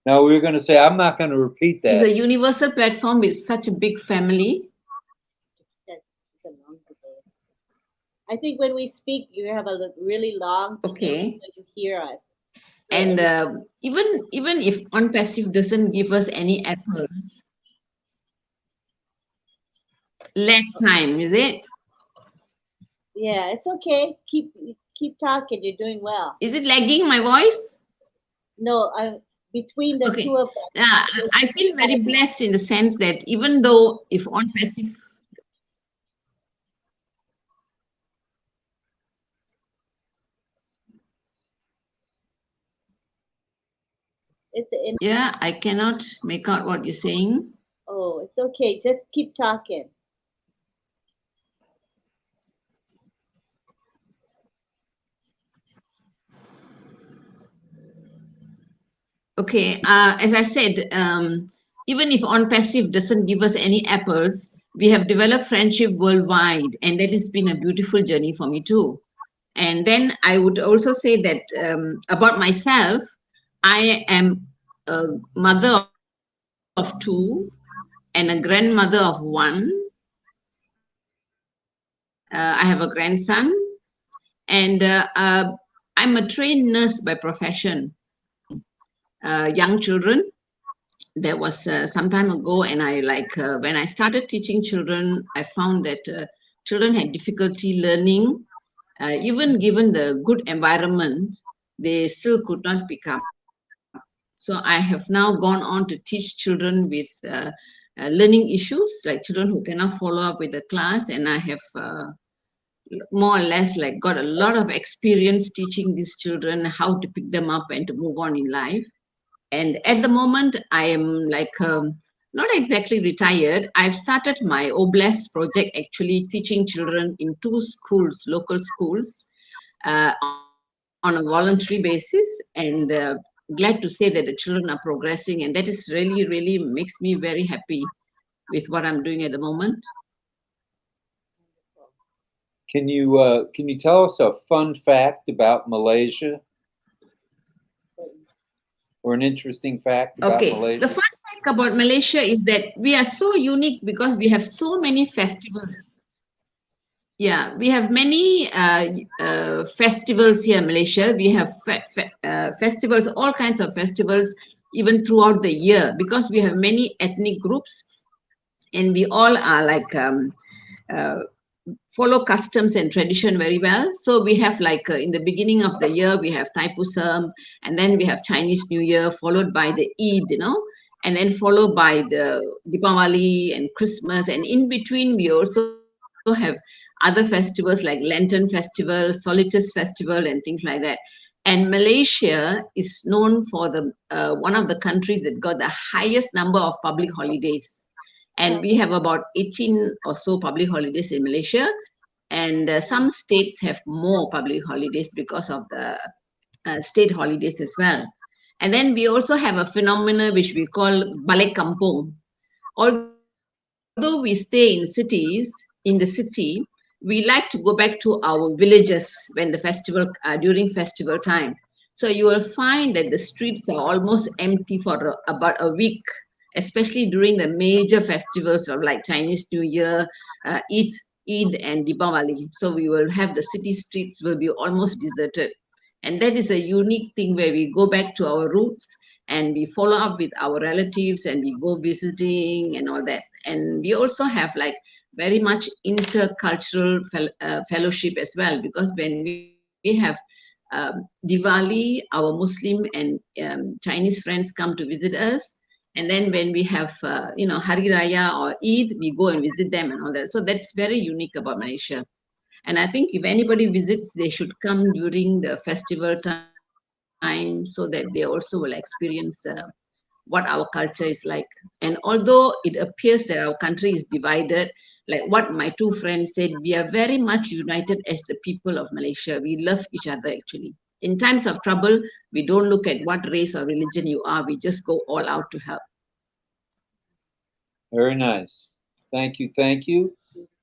No, we were going to say, I'm not going to repeat It's that. a universal platform with such a big family. I think when we speak, you have a really long Okay. so you hear us. And even if on passive doesn't give us any apples, lag time, is it? Yeah, it's okay. Keep talking. You're doing well. Is it lagging my voice? No, between the Okay. two of us. I feel very blessed in the sense that even though if on passive. Yeah, I cannot make out what you're saying. Oh, it's okay. Just keep talking. Okay, as I said, even if on passive doesn't give us any apples, we have developed friendship worldwide, and that has been a beautiful journey for me too. And then I would also say that about myself, I am a mother of two and a grandmother of one. I have a grandson, and I'm a trained nurse by profession. Young children. There was some time ago, and I when I started teaching children, I found that children had difficulty learning. Even given the good environment, they still could not pick up. So I have now gone on to teach children with learning issues, like children who cannot follow up with the class, and I have more or less like got a lot of experience teaching these children how to pick them up and to move on in life. And at the moment, I am not exactly retired. I've started my Oblast project, actually teaching children in 2 schools, local schools, on a voluntary basis. And glad to say that the children are progressing. And that is really, really makes me very happy with what I'm doing at the moment. Can you tell us a fun fact about Malaysia? Or an interesting fact about Malaysia? The fun fact about Malaysia is that we are so unique because we have so many festivals. Yeah, we have many festivals here in Malaysia. We have festivals, all kinds of festivals, even throughout the year, because we have many ethnic groups, and we all are follow customs and tradition very well. So we have in the beginning of the year, we have Thaipusam, and then we have Chinese New Year, followed by the Eid, and then followed by the Deepavali and Christmas. And in between, we also have other festivals like Lantern Festival, Solitus Festival, and things like that. And Malaysia is known for one of the countries that got the highest number of public holidays. And we have about 18 or so public holidays in Malaysia. And some states have more public holidays because of the state holidays as well. And then we also have a phenomenon which we call Balik Kampung. Although we stay in cities, in the city, we like to go back to our villages when the festival, during festival time. So you will find that the streets are almost empty for about a week, especially during the major festivals of like Chinese New Year, Eid and Deepavali. So we will have the city streets will be almost deserted. And that is a unique thing where we go back to our roots and we follow up with our relatives and we go visiting and all that. And we also have very much intercultural fellowship as well, because when we have Diwali, our Muslim and Chinese friends come to visit us. And then when we have, Hari Raya or Eid, we go and visit them and all that. So that's very unique about Malaysia. And I think if anybody visits, they should come during the festival time so that they also will experience what our culture is like. And although it appears that our country is divided, like what my 2 friends said, we are very much united as the people of Malaysia. We love each other actually. In times of trouble, we don't look at what race or religion you are. We just go all out to help. Very nice. Thank you. Thank you.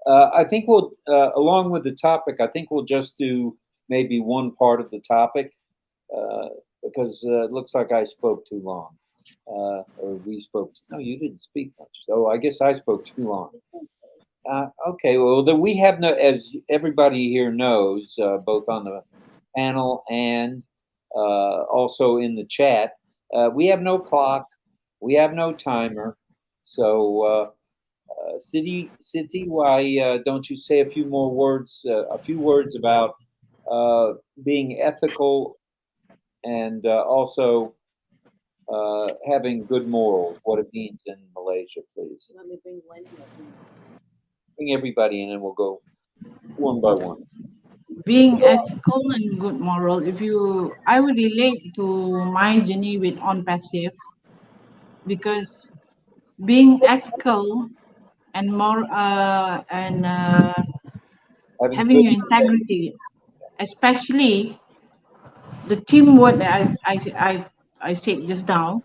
I think we'll, along with the topic, I think we'll just do maybe one part of the topic because it looks like I spoke too long. Or we spoke. No, you didn't speak much. So I guess I spoke too long. Okay, well, then we have no, as everybody here knows, both on the panel and also in the chat, we have no clock, we have no timer. So, Siti, why don't you say a few more words, about being ethical and also having good morals, what it means in Malaysia, please. Let me bring Wendy up. Bring everybody in and we'll go one by one. Being ethical and good moral, I would relate to my journey with on passive, because being ethical and more and having your integrity, especially the teamwork that I said just now,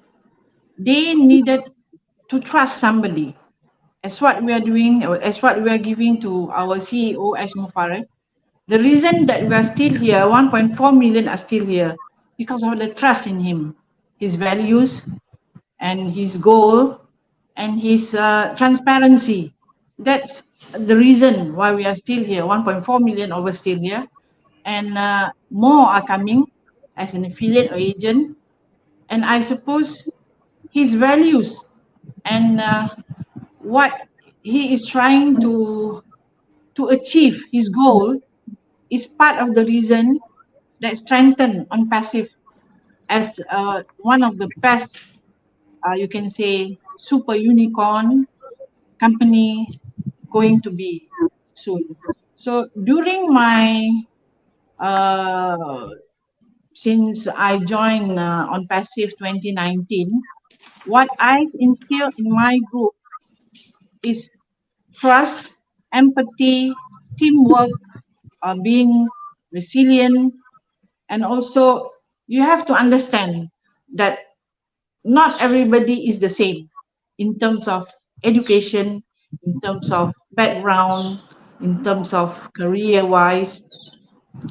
they needed to trust somebody. As what we are doing, or as what we are giving to our CEO as Mufareh, the reason that we are still here, 1.4 million are still here, because of the trust in him, his values, and his goal, and his transparency. That's the reason why we are still here. 1.4 million over still here, and more are coming as an affiliate or agent. And I suppose his values and what he is trying to achieve his goal is part of the reason that strengthened on passive as one of the best, you can say, super unicorn company going to be soon. So during my since I joined on passive 2019, what I instill in my group is trust, empathy, teamwork, being resilient, and also you have to understand that not everybody is the same in terms of education, in terms of background, in terms of career wise,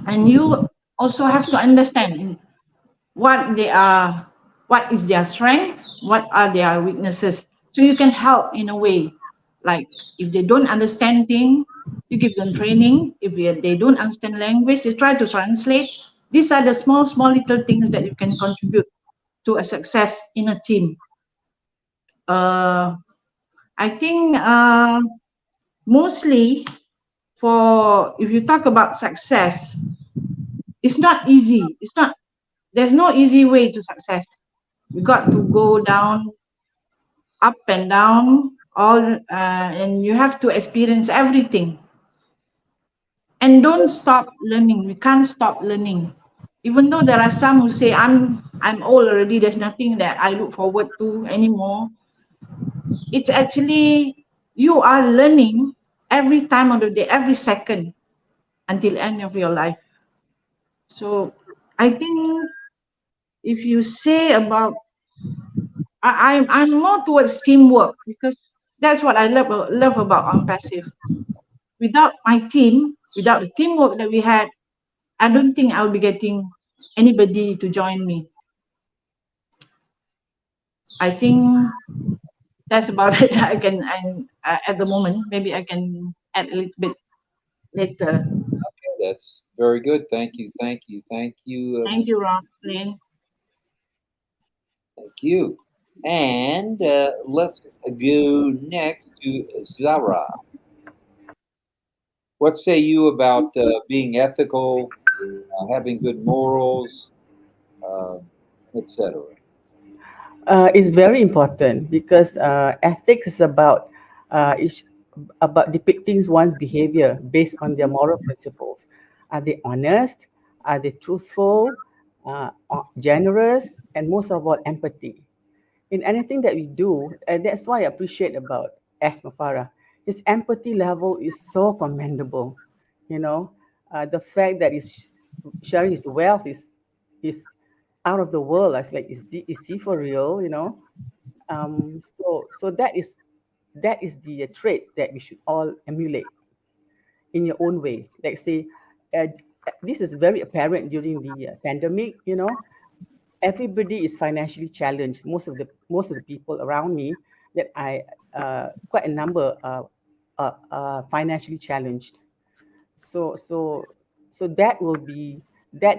and you also have to understand what they are, what is their strength, what are their weaknesses, so you can help in a way. Like if they don't understand things, you give them training. If they don't understand language, they try to translate. These are the small little things that you can contribute to a success in a team. I think mostly for, if you talk about success, it's not easy. It's not, there's no easy way to success. You got to go down, up and down, all, and you have to experience everything. And don't stop learning. We can't stop learning. Even though there are some who say, I'm old already, there's nothing that I look forward to anymore. It's actually, you are learning every time of the day, every second, until end of your life. So I think if you say about, I'm more towards teamwork, because that's what I love about on passive. Without my team, without the teamwork that we had, I don't think I'll be getting anybody to join me. I think that's about it. I can, at the moment, maybe I can add a little bit later. Okay, that's very good. Thank you. Thank you. Thank you. Thank you, RobLynn. Thank you. And let's go next to Zahrah. What say you about being ethical, having good morals, etc.? It's very important because ethics is about depicting one's behavior based on their moral principles. Are they honest? Are they truthful? Generous? And most of all, empathy. In anything that we do, and that's why I appreciate about Ash Mafara. His empathy level is so commendable. You know, the fact that he's sharing his wealth is out of the world. I was like, is he for real? You know, so that is the trait that we should all emulate. in your own ways. Like say, uh, this is very apparent during the pandemic. Everybody is financially challenged. Most of the people around me that I quite a number financially challenged. So so so that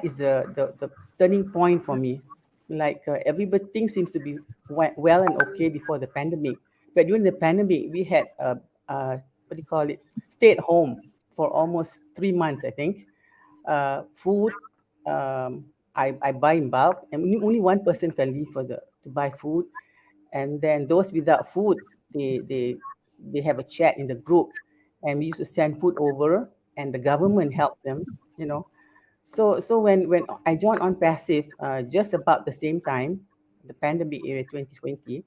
is the turning point for me. Like everything seems to be well and okay before the pandemic, but during the pandemic we had what do you call it, stay at home for almost 3 months, I think. Food, I buy in bulk, and only one person can leave to buy food. And then those without food, they have a chat in the group, and we used to send food over, and the government helped them. You know, so when I joined on passive, just about the same time, the pandemic era 2020.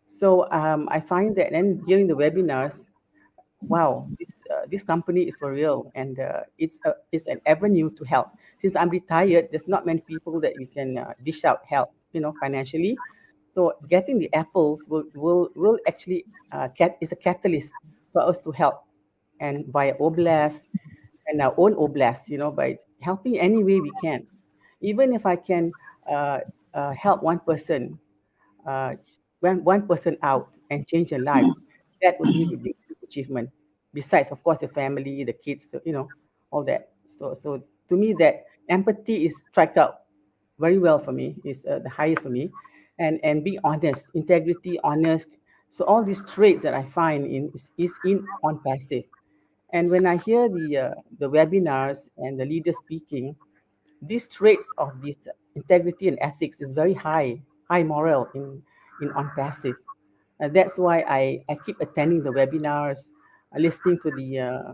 So I find that then during the webinars, wow, this company is for real, and it's an avenue to help. Since I'm retired, there's not many people that we can dish out help, financially. So getting the apples will actually is a catalyst for us to help, and via oblast and our own oblast, by helping any way we can. Even if I can help one person, uh, one person out and change their lives, that would be a big achievement. Besides, of course, the family, the kids, all that. So to me, that empathy is strike out very well for me. Is the highest for me, and be honest, integrity, honest. So all these traits that I find is in on passive. And when I hear the webinars and the leaders speaking, these traits of this integrity and ethics is very high moral in on passive. And that's why I keep attending the webinars, listening to the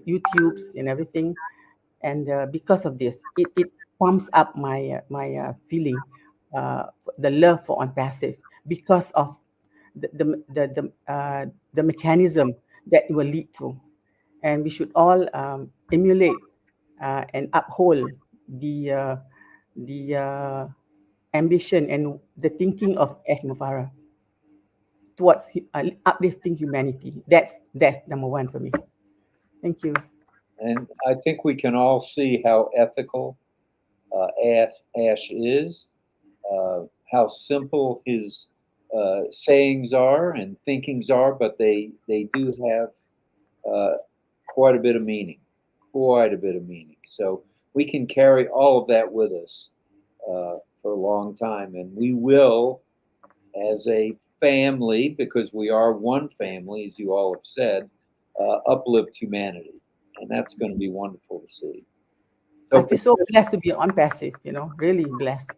YouTubes and everything. And because of this, it pumps up my feeling, uh, the love for on passive, because of the mechanism that it will lead to. And we should all emulate and uphold the ambition and the thinking of Ashmavara towards uplifting humanity. That's number one for me. Thank you. And I think we can all see how ethical Ash is, how simple his sayings are and thinkings are, but they do have quite a bit of meaning, quite a bit of meaning. So we can carry all of that with us for a long time, and we will, as a family, because we are one family, as you all have said, uplift humanity, and that's going to be wonderful to see. I feel so blessed to be on passive, really blessed.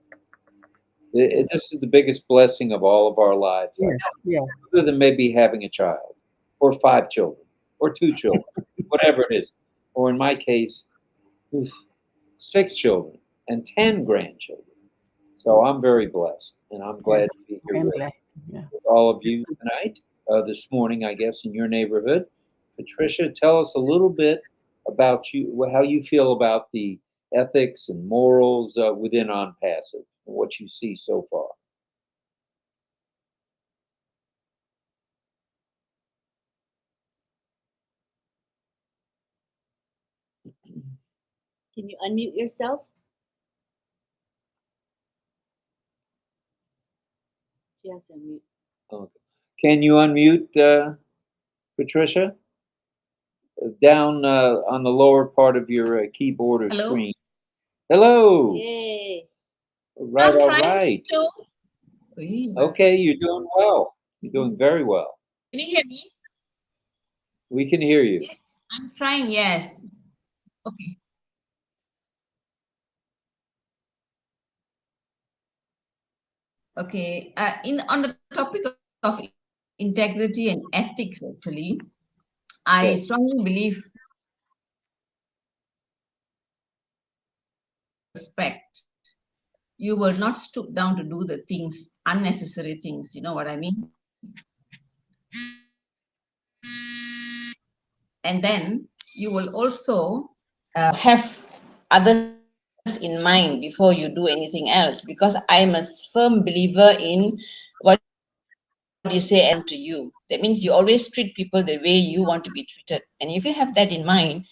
This is the biggest blessing of all of our lives. Yes, yes. Other than maybe having a child, or 5 children, or 2 children, whatever it is. Or in my case, 6 children and 10 grandchildren. So I'm very blessed, and I'm glad to be here with all of you tonight, this morning, I guess, in your neighborhood. Patricia, tell us a little bit about you, how you feel about the ethics and morals within On Passive, and what you see so far. Can you unmute yourself? She has to unmute. Okay. Can you unmute, Patricia? Down on the lower part of your keyboard or Hello? screen. Hello. Yay. Right, I'm all trying right. to. Okay, you're doing well. You're doing very well. Can you hear me? We can hear you. Yes, I'm trying. Yes. Okay. Okay. On the topic of integrity and ethics, actually, I strongly believe respect. You will not stoop down to do the things, unnecessary things. You know what I mean? And then you will also have others in mind before you do anything else, because I'm a firm believer in what you say and to you. That means you always treat people the way you want to be treated. And if you have that in mind,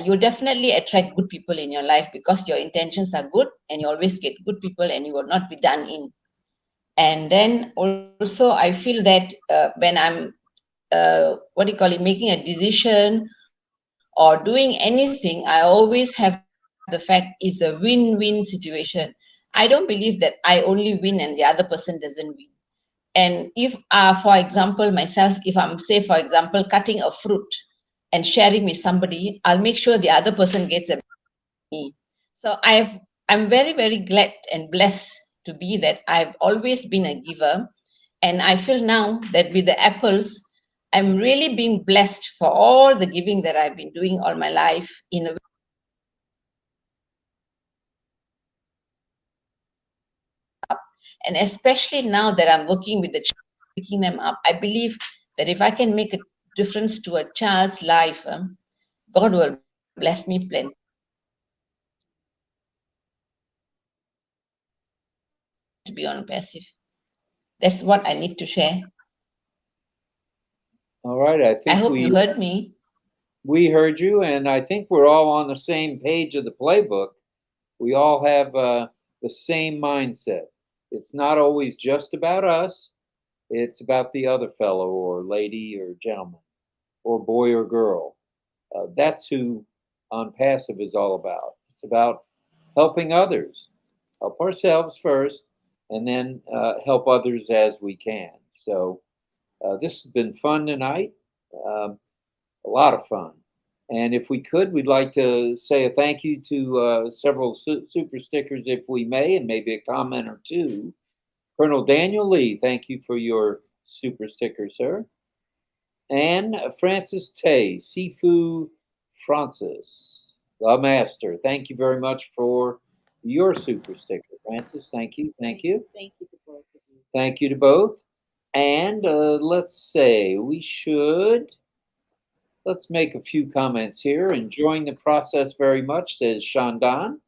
you'll definitely attract good people in your life because your intentions are good and you always get good people and you will not be done in. And then also, I feel that when I'm, making a decision or doing anything, I always have the fact it's a win-win situation. I don't believe that I only win and the other person doesn't win. And if, for example, myself, if I'm, say, for example, cutting a fruit and sharing with somebody, I'll make sure the other person gets a me. So I'm very, very glad and blessed to be that I've always been a giver. And I feel now that with the apples, I'm really being blessed for all the giving that I've been doing all my life in a and especially now that I'm working with the children, picking them up, I believe that if I can make a difference to a child's life, God will bless me plenty. To be on passive. That's what I need to share. All right, I I think hope you heard me. we heard you, and I think we're all on the same page of the playbook. We all have the same mindset. It's not always just about us. It's about the other fellow or lady or gentleman or boy or girl. That's who On Passive is all about. It's about helping others, help ourselves first, and then help others as we can. So this has been fun tonight, a lot of fun. And if we could, we'd like to say a thank you to several super stickers, if we may, and maybe a comment or two. Colonel Daniel Lee, thank you for your super sticker, sir. And Francis Tay, Sifu Francis, the master. Thank you very much for your super sticker, Francis. Thank you. Thank you. Thank you to both of you. Thank you to both. And let's say let's make a few comments here. Enjoying the process very much, says Shandan.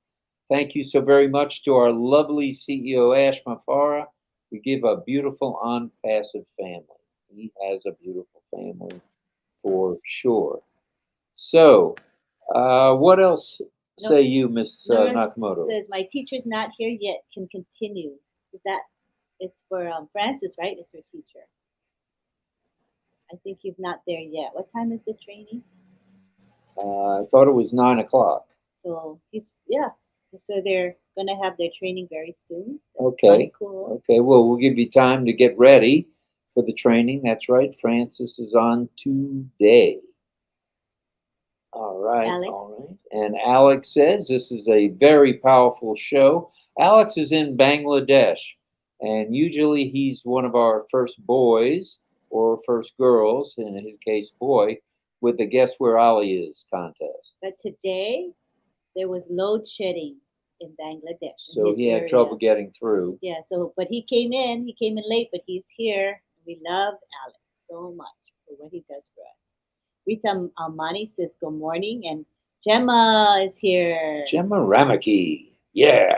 Thank you so very much to our lovely CEO, Ash Mafara. We give a beautiful On Passive family. He has a beautiful family for sure. So, what else say you, Miss Nora Nakamoto? says, my teacher's not here yet, can continue. Is that, it's for Francis, right? It's her teacher. I think he's not there yet. What time is the training? I thought it was 9 o'clock. So he's, yeah. So they're going to have their training very soon. That's Okay. cool. Okay, well, we'll give you time to get ready for the training. That's right. Francis is on today. All right. Alex. All right. And Alex says this is a very powerful show. Alex is in Bangladesh, and usually he's one of our first boys or first girls, in his case, boy, with the Guess Where Ollie Is contest. But today, there was load shedding in Bangladesh. So he had trouble getting through. Yeah, so, but he came in late, but he's here. We love Alex so much for what he does for us. Rita Almani says good morning, and Gemma is here. Gemma Ramaki, yeah.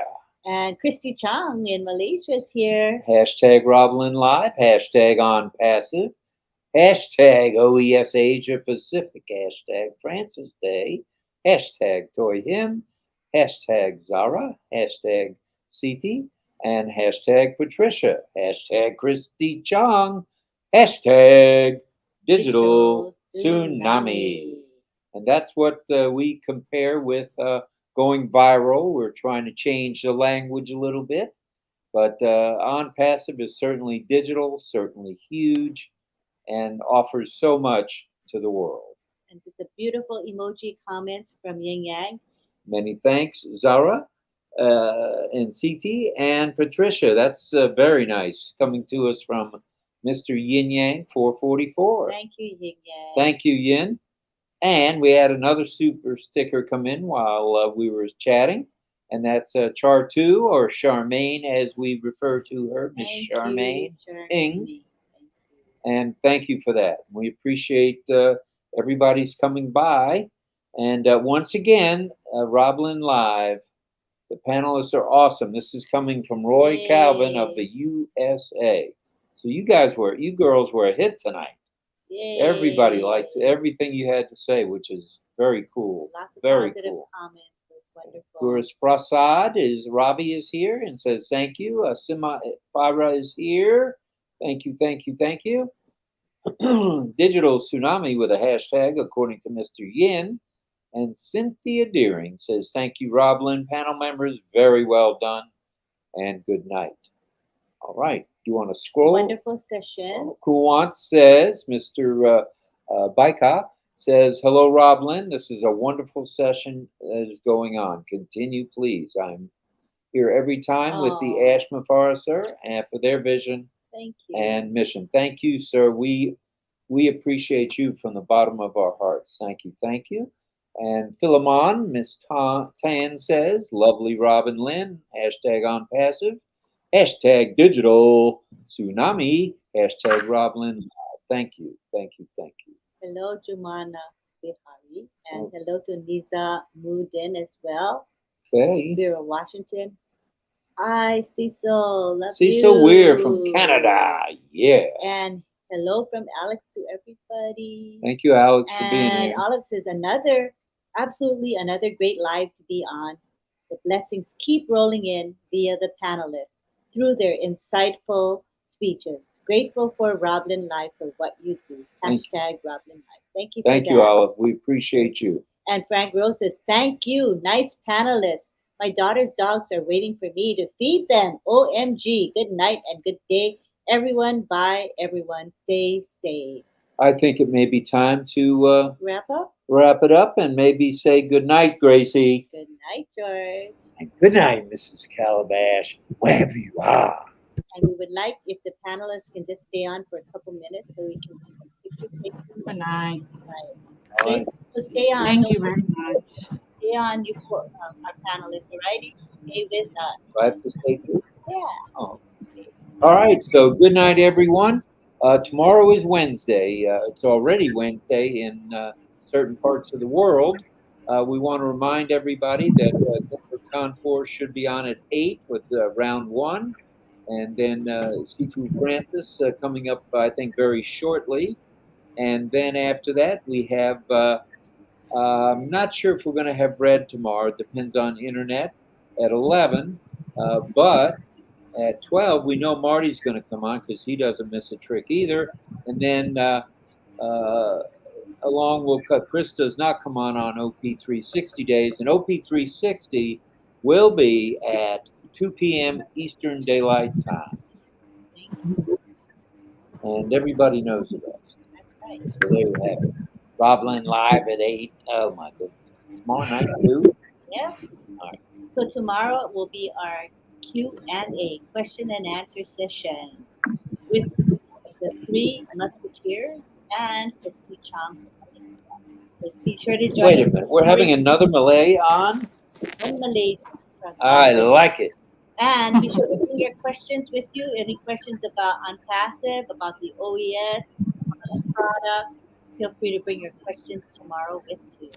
And Christy Chang in Malaysia is here. Hashtag RobLynn Live, hashtag On Passive, hashtag OES Asia Pacific, hashtag Francis Day, hashtag Toy Him, hashtag Zahrah, hashtag Siti, and hashtag Patricia, hashtag Christy Chang, hashtag Digital Tsunami. And that's what we compare with going viral. We're trying to change the language a little bit, but On Passive is certainly digital, certainly huge, and offers so much to the world. And there's a beautiful emoji comments from Yin Yang. Many thanks, Zahrah, and Siti, and Patricia. That's very nice, coming to us from Mr. Yin Yang 444. Thank you, Yin Yang. Thank you, Yin. And we had another super sticker come in while we were chatting, and that's Char2, or Charmaine as we refer to her, Miss Charmaine Ing. And thank you for that. We appreciate everybody's coming by. And once again, RobLynn Live, the panelists are awesome. This is coming from Roy Calvin of the USA. So you girls were a hit tonight. Everybody Yay. liked everything you had to say, which is very cool. Lots of Very positive cool. comments. It's wonderful. Gurus Prasad Ravi is here and says thank you. Sima Farah is here. Thank you, thank you, thank you. Digital Tsunami with a hashtag, according to Mr. Yin. And Cynthia Deering says, thank you, RobLynn. Panel members, very well done. And good night. All right. You want to scroll? Wonderful session. Kuwant says, Mr. Baika says, hello, RobLynn. This is a wonderful session that is going on. Continue, please. I'm here every time with the Ash Mafara, sir, and for their vision Thank you. and mission. Thank you, sir. We appreciate you from the bottom of our hearts. Thank you. Thank you. And Philemon, Miss Tan says, lovely Robin Lynn, hashtag on passive, hashtag digital tsunami, hashtag RobLynn. Thank you. Thank you. Thank you. Hello, Jumana Bihari. And hello to Niza Mudin as well. Okay. Vera Washington. Hi, Cecil. Love Cecil you. Weir from Canada. Yeah. And hello from Alex to everybody. Thank you, Alex, for being And here. Olive says absolutely another great live to be on. The blessings keep rolling in via the panelists through their insightful speeches. Grateful for RobLynn Live for what you do. Hashtag RobLynn Live. Thank you for Thank that. you, Olive. We appreciate you. And Frank Rose says, thank you. Nice panelists. My daughter's dogs are waiting for me to feed them. OMG. Good night and good day. Everyone, bye. Everyone, stay safe. I think it may be time to Wrap it up and maybe say good night, Gracie. Good night, George. And good night, Mrs. Calabash, wherever you are. And we would like if the panelists can just stay on for a couple minutes so we can do some picture taking. Good night. All right. So stay on. Thank Don't you very much. Stay on, you our panelists, alrighty? Stay with us. Do I have to stay too? Yeah. Oh. All right. So good night, everyone. Tomorrow is Wednesday. It's already Wednesday in certain parts of the world. We want to remind everybody that Denver Concourse should be on at 8 with round 1. And then Sifu Francis coming up, I think, very shortly. And then after that, we have, I'm not sure if we're going to have Red tomorrow. It depends on internet at 11. But at 12, we know Marty's going to come on because he doesn't miss a trick either. And then along will cut. Chris does not come on OP360 days. And OP360 will be at 2 p.m. Eastern Daylight Time. And everybody knows the rest. So there you have it. RobLynn Live at 8. Oh, my goodness. Tomorrow night, too? Yeah. All right. So tomorrow will be our Q&A, question and answer session with the 3 Musketeers and Christy Chong. So be sure to join Wait us. a minute. We're having another Malay on? From Malaysia. I like it. And be sure to bring your questions with you. Any questions about Unpassive, about the OES, product, feel free to bring your questions tomorrow with you.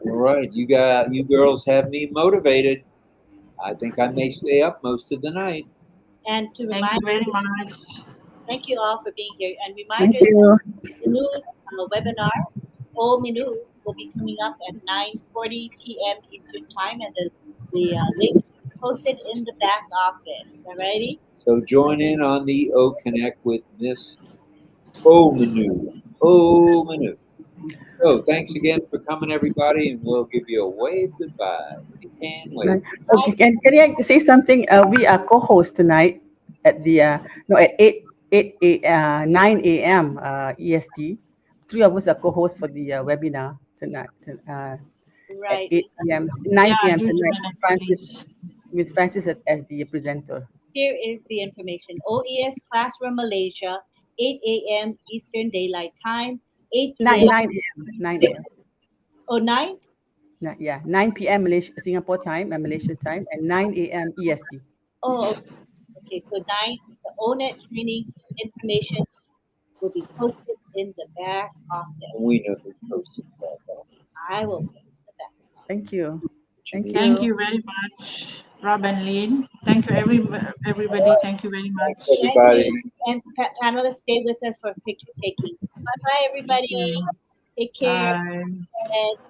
All right. You girls have me motivated. I think I may stay up most of the night. And to Thank remind you very much. Thank you all for being here. And Thank reminders, you. the news webinar, whole menu, will be coming up at 9:40 p.m. Eastern Time, and the link is posted in the back office. Alrighty? So join in on the O Connect with Miss O Menu. O Menu. So thanks again for coming, everybody, and we'll give you a wave goodbye. We can't wait. Okay, and can I say something? We are co-hosts tonight at the at 9 a.m. EST. 3 of us are co-hosts for the webinar tonight. Right. At 8 p.m. 9 p.m. do tonight. join us, Francis with Francis as the presenter. Here is the information. OES Classroom Malaysia, 8 a.m. Eastern Daylight Time, 8 p.m. 9 a.m. Oh, 9? 9 p.m. Singapore time and Malaysian time, and 9 a.m. EST. Oh, okay. So 9, the ONET training information will be posted in the back office. We know who posted that. I will post the back. Thank you. Thank you. Thank you very much, Rob and Lynn. Thank you, everybody. Thank you very much. Everybody. And panelists, stay with us for picture taking. Bye bye, everybody. Okay. Take care. Bye.